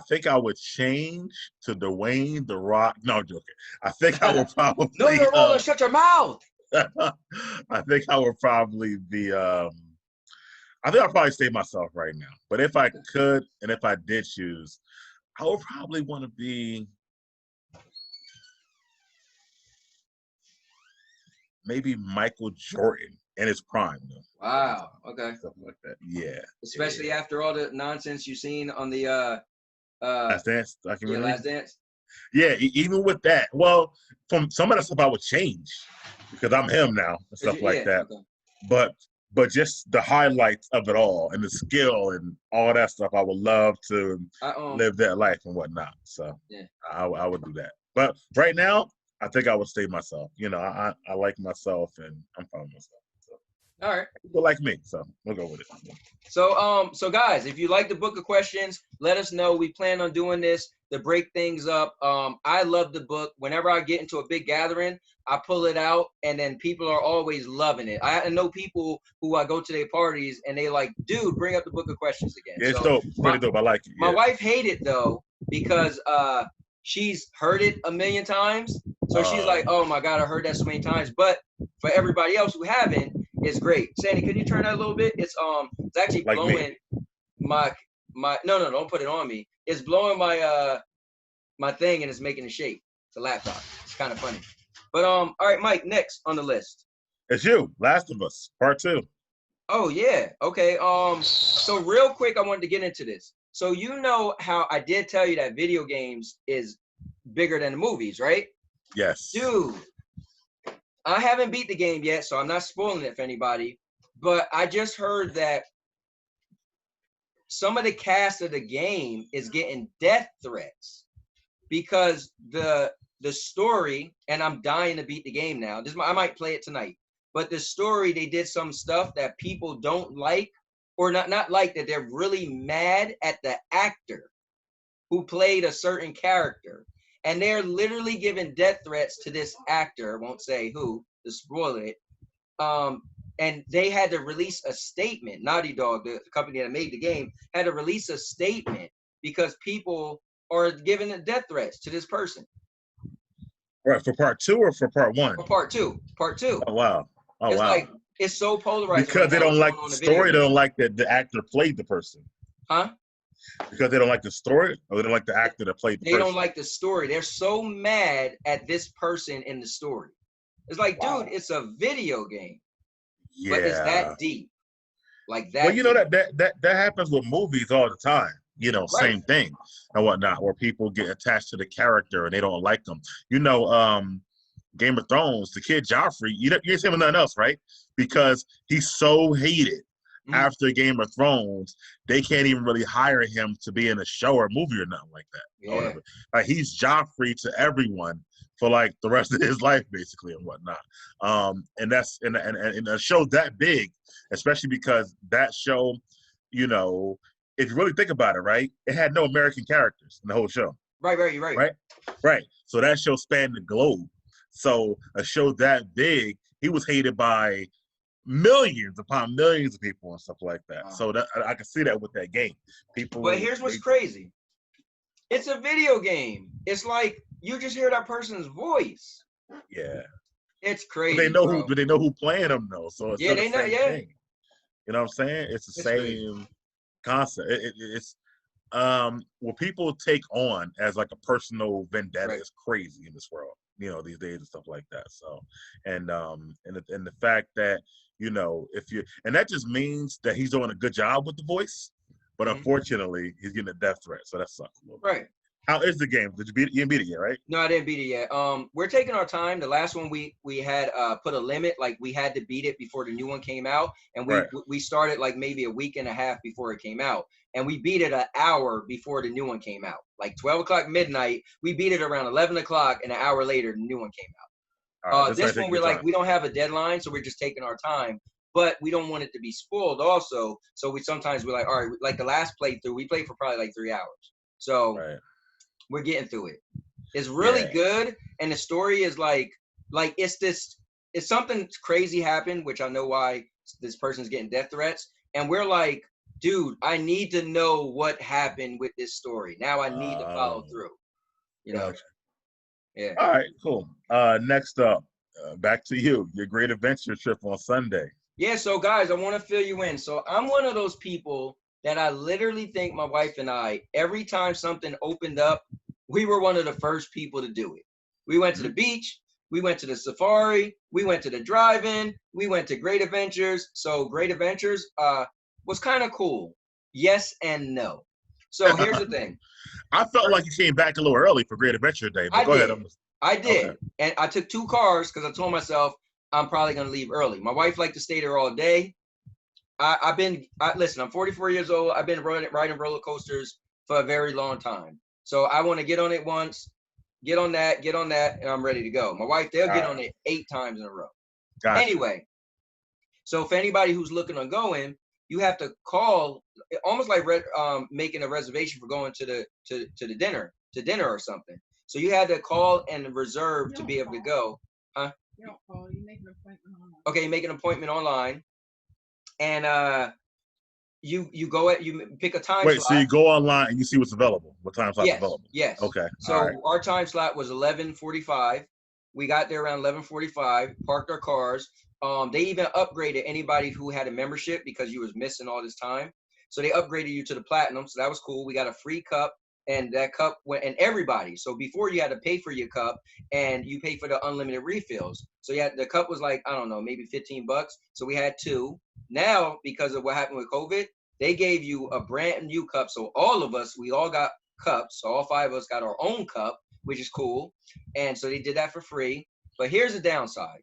think I would change to Dwayne the Rock. No, I'm joking. I think I would probably. No, you're rolling. Shut your mouth. I think I would probably be. I think I'll probably stay myself right now. But if I could, and if I did choose, I would probably want to be maybe Michael Jordan in his prime, though. Wow. Okay. Something like that. Yeah. Especially after all the nonsense you've seen on the Last Dance documentary. Last Dance. Yeah, even with that. Well, from some of the stuff I would change because I'm him now and stuff like that. Okay. But just the highlights of it all and the skill and all that stuff, I would love to live that life and whatnot. So yeah, I would do that. But right now, I think I would stay myself. You know, I like myself and I'm fine with myself. So. All right. People like me, so we'll go with it. So guys, if you like the book of questions, let us know. We plan on doing this to break things up. I love the book. Whenever I get into a big gathering, I pull it out, and then people are always loving it. I know people who I go to their parties, and they like, dude, bring up the book of questions again. Yeah, it's dope. It's pretty dope. I like it. Yeah. My wife hated it though because she's heard it a million times. So she's like, oh my God, I heard that so many times. But for everybody else who haven't, it's great. Sandy, could you turn that a little bit? It's actually like blowing my no, don't put it on me. It's blowing my my thing and it's making a shape. It's a laptop. It's kind of funny. But all right, Mike, next on the list. It's you, Last of Us, Part 2. Oh yeah. Okay. So real quick, I wanted to get into this. So you know how I did tell you that video games is bigger than the movies, right? Yes. Dude, I haven't beat the game yet, so I'm not spoiling it for anybody. But I just heard that some of the cast of the game is getting death threats because the story, and I'm dying to beat the game now. I might play it tonight. But the story, they did some stuff that people don't like, or not like, that they're really mad at the actor who played a certain character. And they're literally giving death threats to this actor, I won't say who, to spoil it. And they had to release a statement. Naughty Dog, the company that made the game, had to release a statement because people are giving the death threats to this person. Right, for Part 2 or for Part 1? For Part 2. Part 2. Oh, wow. Oh, it's wow. Like, it's so polarized. Because they don't like the story, they don't like that the actor played the person. Huh? Because they don't like the story, or they don't like the actor that played the person? They don't like the story. They're so mad at this person in the story. It's like, dude, it's a video game. Yeah. But it's that deep. Like that. Well, you know, that happens with movies all the time. You know, same thing and whatnot, where people get attached to the character and they don't like them. You know, Game of Thrones, the kid Joffrey, you ain't saying nothing else, right? Because he's so hated after Game of Thrones, they can't even really hire him to be in a show or movie or nothing like that. Yeah. Like, he's Joffrey to everyone for like the rest of his life, basically, and whatnot. And that's in a show that big, especially because that show, you know, if you really think about it, right, it had no American characters in the whole show. Right. So that show spanned the globe. So a show that big, he was hated by millions upon millions of people and stuff like that. So that I can see that with that game. But here's what's crazy. It's a video game. It's like you just hear that person's voice. Yeah. It's crazy. But they know who playing them though. So it's they know. Yeah. You know what I'm saying? It's the It's crazy. same concept. It's what people take on as like a personal vendetta Right. is crazy in this world, these days and stuff like that. So, and the fact that, if you, and that just means that he's doing a good job with the voice, but Hmm. unfortunately he's getting a death threat, so that sucks a little bit. Right. How is the game? Did you beat it? You didn't beat it yet, right? No, I didn't beat it yet. We're taking our time. The last one we had put a limit, like we had to beat it before the new one came out, and Right. we started like maybe a week and a half before it came out, and we beat it an hour before the new one came out, like 12 o'clock midnight. We beat it around 11 o'clock, and an hour later the new one came All right. out. That's why I This take one your we're like time. we don't have a deadline, so we're just taking our time. But we don't want it to be spoiled also. So we're like, all right, like the last playthrough, we played for probably like 3 hours. So Right. we're getting through it. It's really Yeah. good, and the story is like it's something crazy happened, which I know why this person's getting death threats, and we're like, dude, I need to know what happened with this story. Now I need to follow through. You know, Gotcha. yeah, All right, cool. Next up, back to you. Your great adventure trip on Sunday. yeah. So guys, I want to fill you in. So I'm one of those people that I literally think my wife and I, every time something opened up, we were one of the first people to do it. We went to the beach. We went to the safari. We went to the drive-in. We went to Great Adventures. So Great Adventures was kind of cool. Yes and no. So here's the thing. I felt like you came back a little early for Great Adventure Day, but I go ahead. did. I Okay. did. And I took 2 cars because I told myself I'm probably going to leave early. My wife liked to stay there all day. Listen, I'm 44 years old. I've been riding roller coasters for a very long time. So I want to get on it once, get on that, and I'm ready to go. My wife, they'll All get right. on it 8 times in a row. Gotcha. Anyway, so for anybody who's looking on going, you have to call, almost like making a reservation for going to the dinner or something. So you had to call and reserve to be able to go. Huh? You don't call. You make an appointment online. Okay, make an appointment online, and you pick a time Wait, so slot. you go online and you see what's available? What time slot's Yes, available? yes. Okay. All right. So our time slot was 11:45. We got there around 11:45, parked our cars. They even upgraded anybody who had a membership because you was missing all this time. So they upgraded you to the platinum. So that was cool. We got a free cup, and that cup went and everybody. So before you had to pay for your cup and you pay for the unlimited refills. So the cup was like, I don't know, maybe $15. So we had 2. Now, because of what happened with COVID, they gave you a brand new cup. So all of us, we all got cups. So all 5 of us got our own cup, which is cool. And so they did that for free. But here's the downside.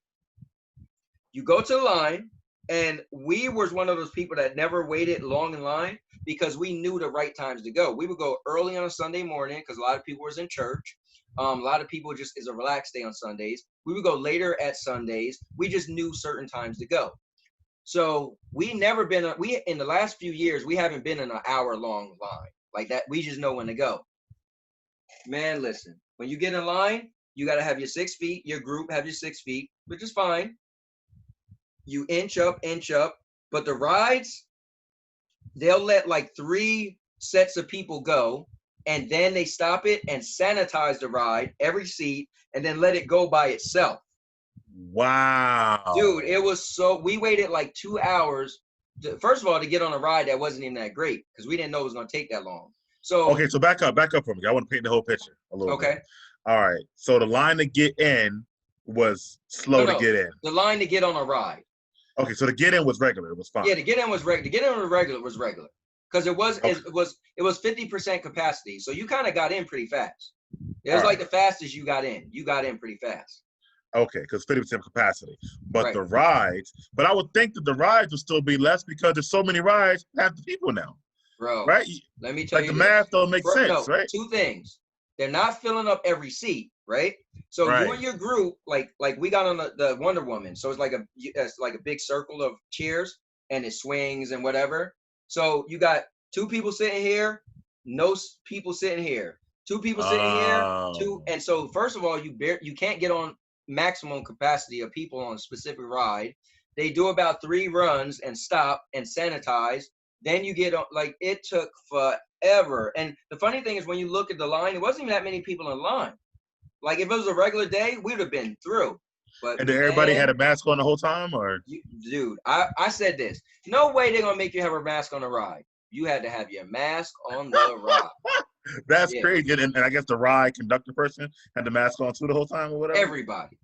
You go to the line, and we was one of those people that never waited long in line because we knew the right times to go. We would go early on a Sunday morning because a lot of people was in church. A lot of people just is a relaxed day on Sundays. We would go later at Sundays. We just knew certain times to go. So we never been we in the last few years we haven't been in an hour long line like that. We just know when to go. Man, listen, when you get in line, you got to have your 6 feet. Your group have your 6 feet, which is fine. You inch up, but the rides, they'll let like 3 sets of people go, and then they stop it and sanitize the ride, every seat, and then let it go by itself. Wow. Dude, it was we waited like 2 hours first of all to get on a ride that wasn't even that great because we didn't know it was going to take that long. So okay, so back up for me. I want to paint the whole picture a little bit. All right. So the line to get in was slow to get in. The line to get on a ride. Okay, so the get in was regular. It was fine. Yeah, the get in was regular. The get in was regular because it was 50% capacity. So you kind of got in pretty fast. It was like the fastest you got in. You got in pretty fast. Okay, because 50% capacity. But the rides, but I would think that the rides would still be less because there's so many rides, half the people now. Bro, right? Let me tell you the math don't make sense, right? 2 things. They're not filling up every seat, right? So you and your group, like we got on the Wonder Woman. So it's like a big circle of chairs and it swings and whatever. So you got 2 people sitting here, no people sitting here. 2 people sitting here, 2. And so first of all, you can't get on maximum capacity of people on a specific ride. They do about 3 runs and stop and sanitize. Then you get on, like, it took forever. And the funny thing is, when you look at the line, it wasn't even that many people in line. Like, if it was a regular day, we would have been through. But And did everybody had man, a mask on the whole time, or dude, I said this. No way they're gonna make you have a mask on the ride. You had to have your mask on the ride. that's Yeah, crazy? And I guess the ride conductor person had the mask on too the whole time, or whatever. everybody.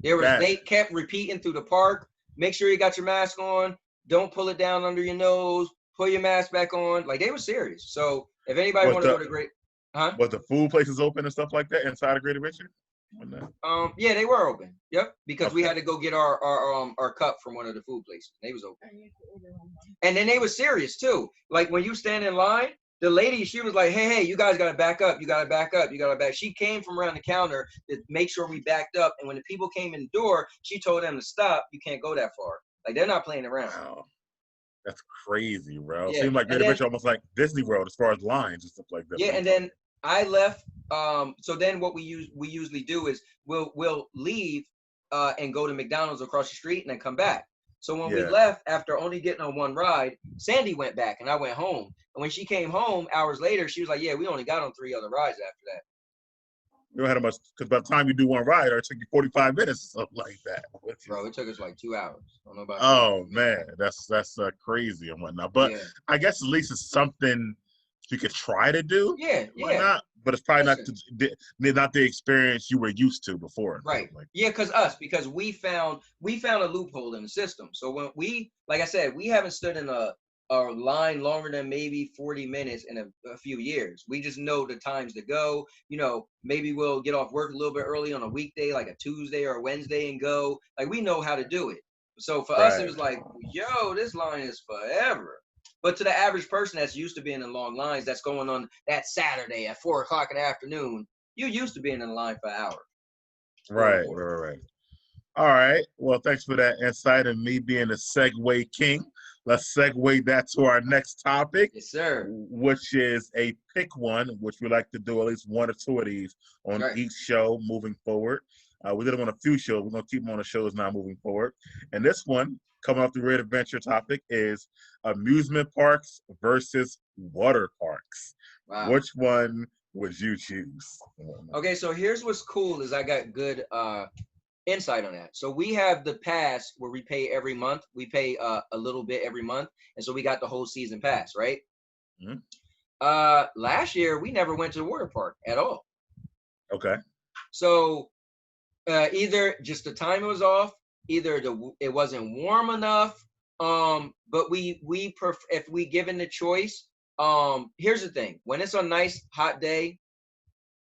That They kept repeating through the park. Make sure you got your mask on. Don't pull it down under your nose. Put your mask back on. Like they were serious. So if anybody was want to go the to Great, huh? was the food places open and stuff like that inside of Greater Richmond? Or no? Yeah, they were open. Yep, because we Okay. had to go get our cup from one of the food places. They was open. And then they were serious too. Like when you stand in line, the lady, she was like, hey, you guys gotta back up. You gotta back up. You gotta back. She came from around the counter to make sure we backed up. And when the people came in the door, she told them to stop. You can't go that far. Like they're not playing around. Wow, that's crazy, bro. Yeah. Seems like And Greater then Richmond almost like Disney World as far as lines and stuff like that. yeah, When you and talk. then I left. So then what we usually do is we'll leave and go to McDonald's across the street and then come back. So when we Yeah. left after only getting on one ride, Sandy went back and I went home. And when she came home hours later, she was like, "Yeah, we only got on 3 other rides after that." You don't have much because by the time you do one ride, it took you 45 minutes or something like that. Which Bro, is, it took us like 2 hours. I don't know about you. oh man, that's crazy and whatnot. But Yeah, I guess at least it's something you could try to do yeah, and yeah. whatnot. But it's probably Listen, not the experience you were used to before and right. stuff like Yeah, because we found a loophole in the system. So when we, like I said, we haven't stood in a line longer than maybe 40 minutes in a few years. We just know the times to go. Maybe we'll get off work a little bit early on a weekday, like a Tuesday or a Wednesday, and go. Like we know how to do it. So for that. us, it Right. was like, yo, this line is forever. But to the average person that's used to being in long lines, that's going on that Saturday at 4 o'clock in the afternoon, you used to being in line for an hour. Or Right, more. right, right. All right. Well, thanks for that insight and me being a segue king. Let's segue that to our next topic, Yes, sir. which is a pick one, which we like to do at least one or two of these That's on right. each show moving forward. We did them on a few shows. We're going to keep them on the shows now moving forward. And this one, coming off the Great Adventure topic, is amusement parks versus water parks. Wow. Which one would you choose? Okay, so here's what's cool is I got good insight on that. So we have the pass where we pay every month. We pay a little bit every month, and so we got the whole season pass, right? Mhm. Last year we never went to the water park at all. Okay. So either just the time was off, either it wasn't warm enough. But if we given the choice, here's the thing: when it's a nice hot day,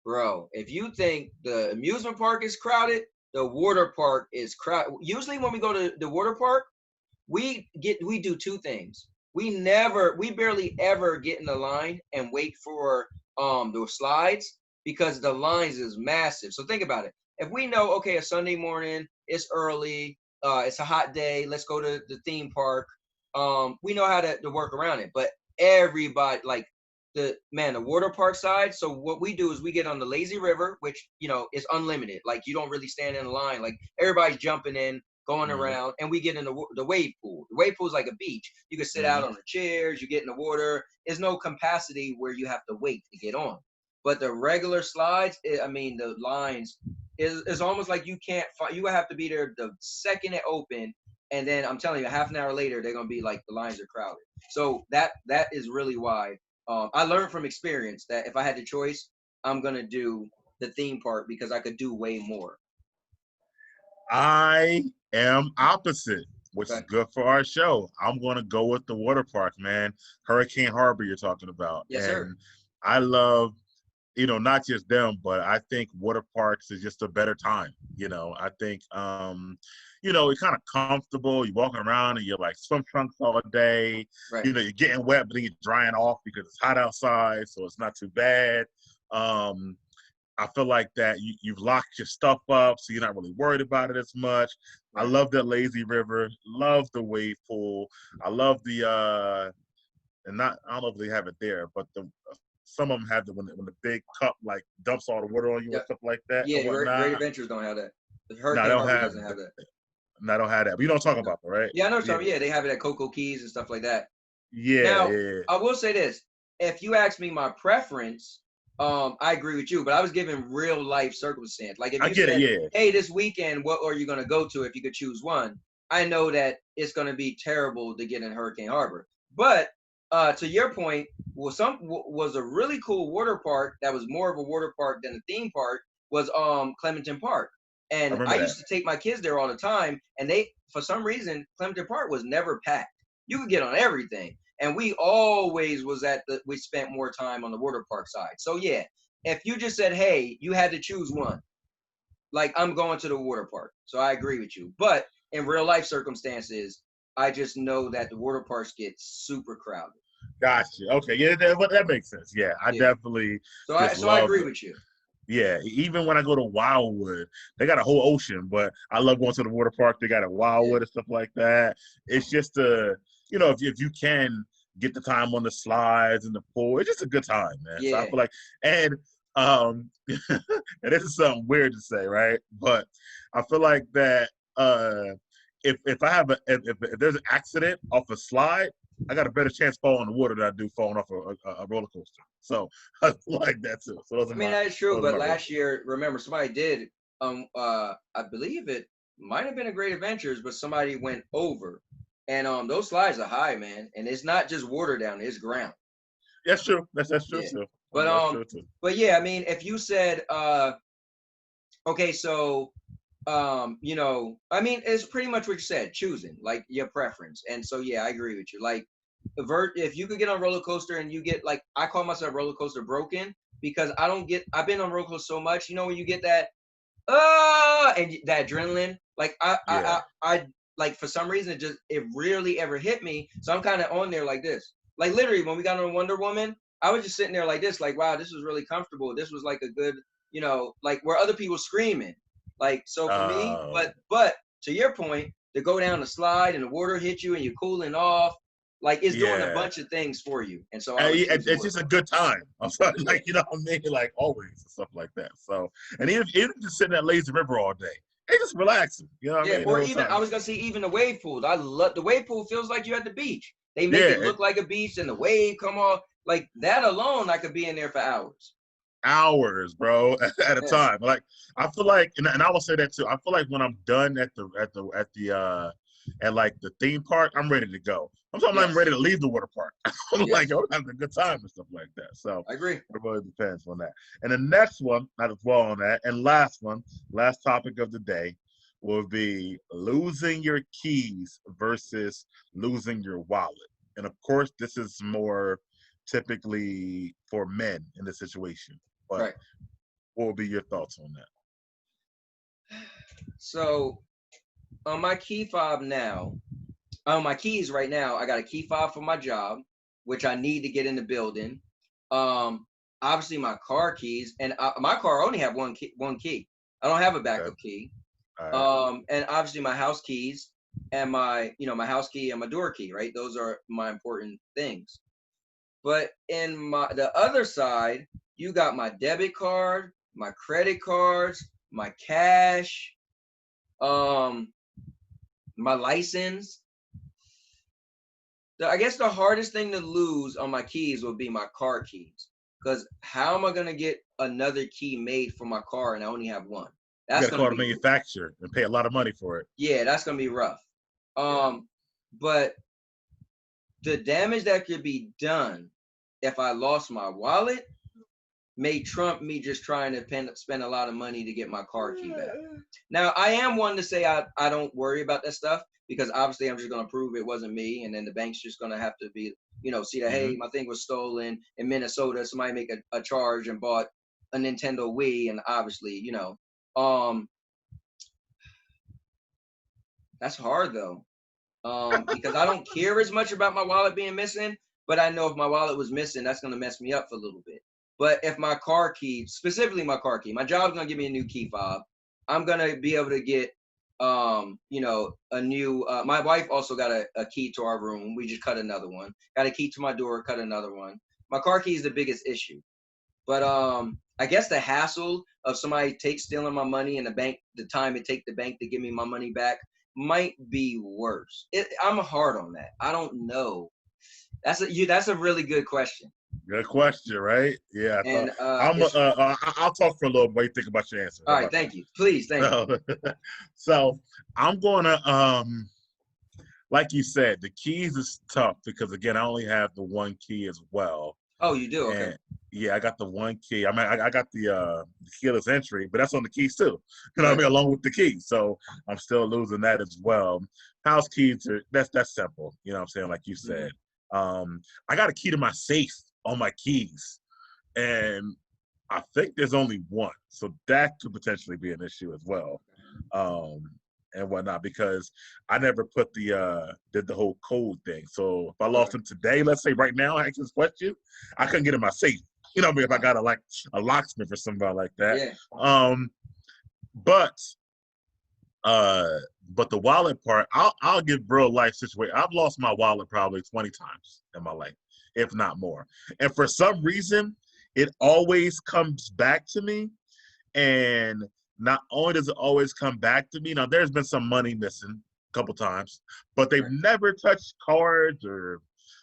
bro, if you think the amusement park is crowded, the water park is crowded. Usually when we go to the water park, we do two things. We barely ever get in the line and wait for the slides because the lines is massive. So think about it. If we know, okay, a Sunday morning, it's early, it's a hot day, let's go to the theme park. We know how to work around it. But everybody, like the water park side. So what we do is we get on the lazy river, which is unlimited. Like you don't really stand in a line. Like everybody's jumping in, going Mm-hmm. around, and we get in the wave pool. The wave pool is like a beach. You can sit out on the chairs, you get in the water. There's no capacity where you have to wait to get on. But the regular slides, the lines is almost like you can't find. You have to be there the second it open, and then I'm telling you, half an hour later, they're gonna be like the lines are crowded. So that is really why I learned from experience that if I had the choice, I'm gonna do the theme park because I could do way more. I am opposite, which is Okay. good for our show. I'm going to go with the water park, man. Hurricane Harbor, you're talking about. Yes, sir. And I love, not just them, but I think water parks is just a better time. I think, you're kind of comfortable. You're walking around and you're like swim trunks all day. Right. You're getting wet, but then you're drying off because it's hot outside, so it's not too bad. I feel like that you've locked your stuff up, so you're not really worried about it as much. I Right. love that lazy river, love the wave pool. I love the and not I don't know if they have it there, but some of them have when the big cup like dumps all the water on you and Yep. stuff like that Yeah, and Great whatnot. Adventures don't have that. The No, I Hurricane don't Harbor have doesn't have that. no, I don't have that. But you don't talk No. about that, right? Yeah, I know what you're Yeah, talking. Yeah, they have it at Cocoa Keys and stuff like that. yeah, Now, yeah, yeah. I will say this: if you ask me my preference, I agree with you, but I was given real life circumstance. Like if I you get it. said, Yeah. "Hey, this weekend, what are you going to go to if you could choose one?" I know that it's going to be terrible to get in Hurricane Harbor. But to your point, was a really cool water park that was more of a water park than a theme park was Clementon Park. I And I remember that. used to take my kids there all the time, and they for some reason Clementon Park was never packed. You could get on everything. And we always was we spent more time on the water park side. So yeah, if you just said, hey, you had to choose one, like I'm going to the water park. So I agree with you. But in real life circumstances, I just know that the water parks get super crowded. Gotcha. Okay. Yeah, that makes sense. Yeah, I Yeah. definitely So I just so I love agree it. with you. Yeah, even when I go to Wildwood, they got a whole ocean, but I love going to the water park. They got a Yeah. Wildwood and stuff like that. It's just if you can get the time on the slides and the pool, it's just a good time, man. So I Yeah. feel like, and and this is something weird to say, right? But I feel like that if I have if there's an accident off a slide, I got a better chance falling in the water than I do falling off a roller coaster. So I like that too. So I mean that is true, those are but my reasons. last year, remember somebody did I believe it might have been a Great Adventures, but somebody went over. And those slides are high, man. And it's not just water down, it's ground. That's true. That's true Yeah. too. But That's true too. but yeah, I mean if you said okay, so I mean it's pretty much what you said, choosing, like your preference. And so yeah, I agree with you. Like if you could get on a roller coaster and you get like I call myself roller coaster broken because I've been on roller coaster so much, when you get that and that adrenaline, like Yeah. I like for some reason it rarely ever hit me. So I'm kind of on there like this. Like literally when we got on Wonder Woman, I was just sitting there like this, like wow, this was really comfortable. This was like a good, like where other people screaming. Like so for me, Uh, but to your point, to go down the slide and the water hit you and you're cooling off, like it's doing a yeah. bunch of things for you. And so I would choose the It's water just a park. good time. I'm sorry, Yeah. like what I mean, like always and stuff like that. So, and even just sitting at lazy river all day, it's just relaxing. You know what I Yeah, mean? or Those even I times. was gonna say even the wave pools. I love the wave pool. Feels like you're at the beach. They make it Yeah, look like a beach, and the wave come off like that alone. I could be in there for hours. hours, bro, at a Yeah, time. Like I feel like, and I will say that too. I feel like when I'm done at like the theme park, I'm ready to go. I'm yes, ready to leave the water park. I'm like, yes, I'm having a good time and stuff like that. So I agree. it really depends on that. And the next one, not as well on that, and last topic of the day will be losing your keys versus losing your wallet. And of course, this is more typically for men in this situation. But Right. what would be your thoughts on that? So on my key fob now, on my keys right now, I got a key fob for my job, which I need to get in the building. Um, Obviously my car keys, and my car only have one key. One key. I don't have a Okay. backup key. All right. And obviously my house keys and my house key and my door key, right? Those are my important things. But in the other side, you got my debit card, my credit cards, my cash, um, my license. I guess the hardest thing to lose on my keys would be my car keys. Because how am I gonna get another key made for my car and I only have one? You got That's to gonna call the be manufacturer and pay a lot of money for it. yeah, that's gonna be rough. Yeah. But the damage that could be done if I lost my wallet may trump me just trying to spend a lot of money to get my car key back. Now, I am one to say I don't worry about that stuff because obviously I'm just going to prove it wasn't me. And then the bank's just going to have to be, see that, Mm-hmm. hey, my thing was stolen in Minnesota. Somebody make a charge and bought a Nintendo Wii. And obviously, um, that's hard though. Because I don't care as much about my wallet being missing, but I know if my wallet was missing, that's gonna mess me up for a little bit. But if my car key, specifically my car key, my job's gonna give me a new key fob. I'm gonna be able to get, a new. My wife also got a key to our room. We just cut another one. Got a key to my door. Cut another one. My car key is the biggest issue. But I guess the hassle of somebody stealing my money and the time it take the bank to give me my money back might be worse. I'm hard on that. I don't know. That's a really good question. Good question, right? Yeah, I thought And I'll talk for a little bit. Think about your answer. all How right, about thank you. Please, thank you. that? So I'm gonna like you said, the keys is tough because again, I only have the one key as well. Oh, you do? Okay. And yeah, I got the one key. I mean, I got the keyless entry, but that's on the keys too. You know what I Right. mean? Along with the key. So I'm still losing that as well. House keys are that's simple. You know what I'm saying? Like you said. I got a key to my safe on my keys. And I think there's only one. So that could potentially be an issue as well. Um, and whatnot, because I never put did the whole code thing. So if I lost Okay. them today, let's say right now, I ask this question, I couldn't get in my safe. You know what I mean? If I got a locksmith or somebody like that. Yeah. Um, but uh, but the wallet part, I'll give real life situation. I've lost my wallet probably 20 times in my life, if not more. And for some reason, it always comes back to me. And not only does it always come back to me, now there's been some money missing a couple times, but they've Right. never touched cards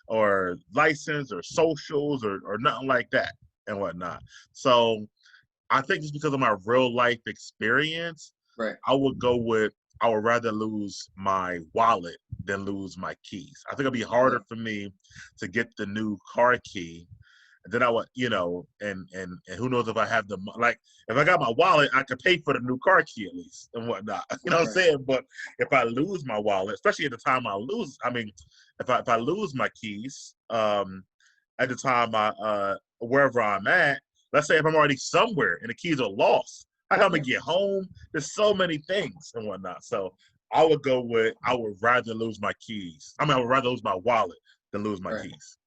or license or socials or nothing like that and whatnot. So I think just because of my real life experience, Right. I would go with I would rather lose my wallet than lose my keys. I think it'd be harder Okay. for me to get the new car key. And then I would, and who knows if I have like if I got my wallet, I could pay for the new car key at least and whatnot. You know what I'm Right. saying? But if I lose my wallet, especially at the time I lose, I mean, if I lose my keys, at the time wherever I'm at, let's say if I'm already somewhere and the keys are lost, how am I gonna Right. get home? There's so many things and whatnot. So I would rather lose my keys. I mean, I would rather lose my wallet than lose my Right. keys.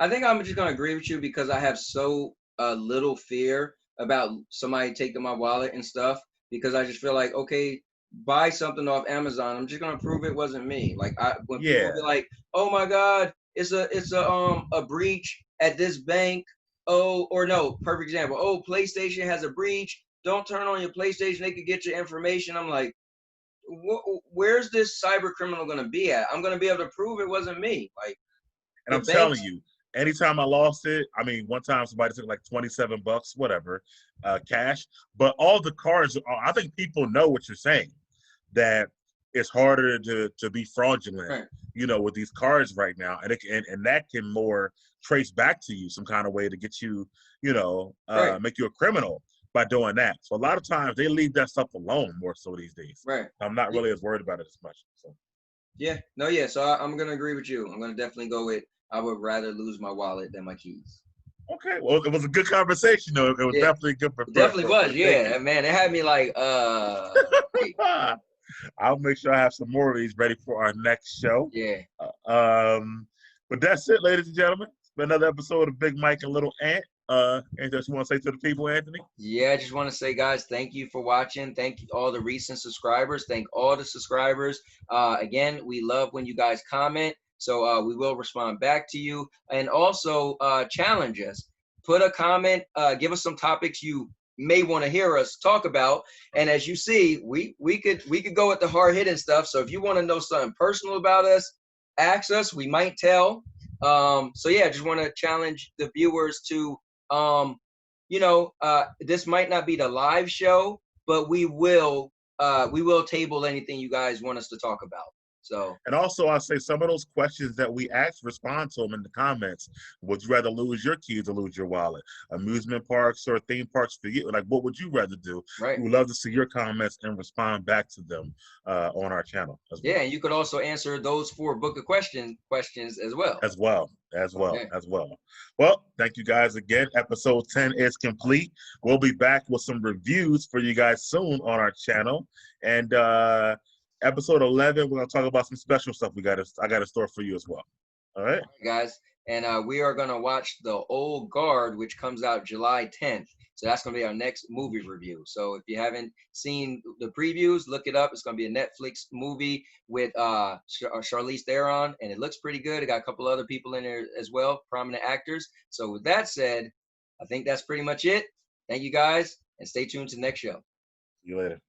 I think I'm just gonna agree with you because I have so little fear about somebody taking my wallet and stuff because I just feel like, okay, buy something off Amazon. I'm just gonna prove it wasn't me. Like when people Yeah. be like, oh my God, it's a breach at this bank. Oh, or no, perfect example. Oh, PlayStation has a breach. Don't turn on your PlayStation. They could get your information. I'm like, where's this cyber criminal gonna be at? I'm gonna be able to prove it wasn't me. Like And the I'm telling banks. you, anytime I lost it, I mean, one time somebody took like 27 bucks, whatever, cash. But all the cards, I think people know what you're saying, that it's harder to be fraudulent, Right. with these cards right now. And that can more trace back to you some kind of way to get you, Right. make you a criminal by doing that. So a lot of times they leave that stuff alone more so these days. Right. I'm not really as worried about it as much. So. Yeah. No, yeah. So I'm gonna agree with you. I'm gonna definitely go with I would rather lose my wallet than my keys. Okay, well, it was a good conversation, though. It was Yeah, definitely good it definitely for was. the Yeah, thinking. man. It had me like, wait. I'll make sure I have some more of these ready for our next show. Yeah. But that's it, ladies and gentlemen. It's been another episode of Big Mike and Little Ant. Anything else you want to say to the people, Anthony? Yeah, I just want to say, guys, thank you for watching. Thank you all the recent subscribers. Thank all the subscribers. Again, we love when you guys comment. So we will respond back to you. And also challenge us. Put a comment. Give us some topics you may want to hear us talk about. And as you see, we could go with the hard hitting stuff. So if you want to know something personal about us, ask us. We might tell. So yeah, I just want to challenge the viewers to this might not be the live show, but we will table anything you guys want us to talk about. So And also, I'll say some of those questions that we asked, respond to them in the comments. Would you rather lose your keys or lose your wallet? Amusement parks or theme parks for you? Like, what would you rather do? right. We would love to see your comments and respond back to them on our channel as Yeah, well. and you could also answer those 4 book of questions as well. As well, as well, Okay. as well. Well, thank you guys again. Episode 10 is complete. We'll be back with some reviews for you guys soon on our channel. And episode 11, we're gonna talk about some special stuff I got in store for you as well. All right. All right, guys. And we are going to watch The Old Guard, which comes out July 10th. So that's going to be our next movie review. So if you haven't seen the previews, look it up. It's going to be a Netflix movie with Charlize Theron, and it looks pretty good. It got a couple other people in there as well, prominent actors. So with that said, I think that's pretty much it. Thank you guys, and stay tuned to the next show. See you later.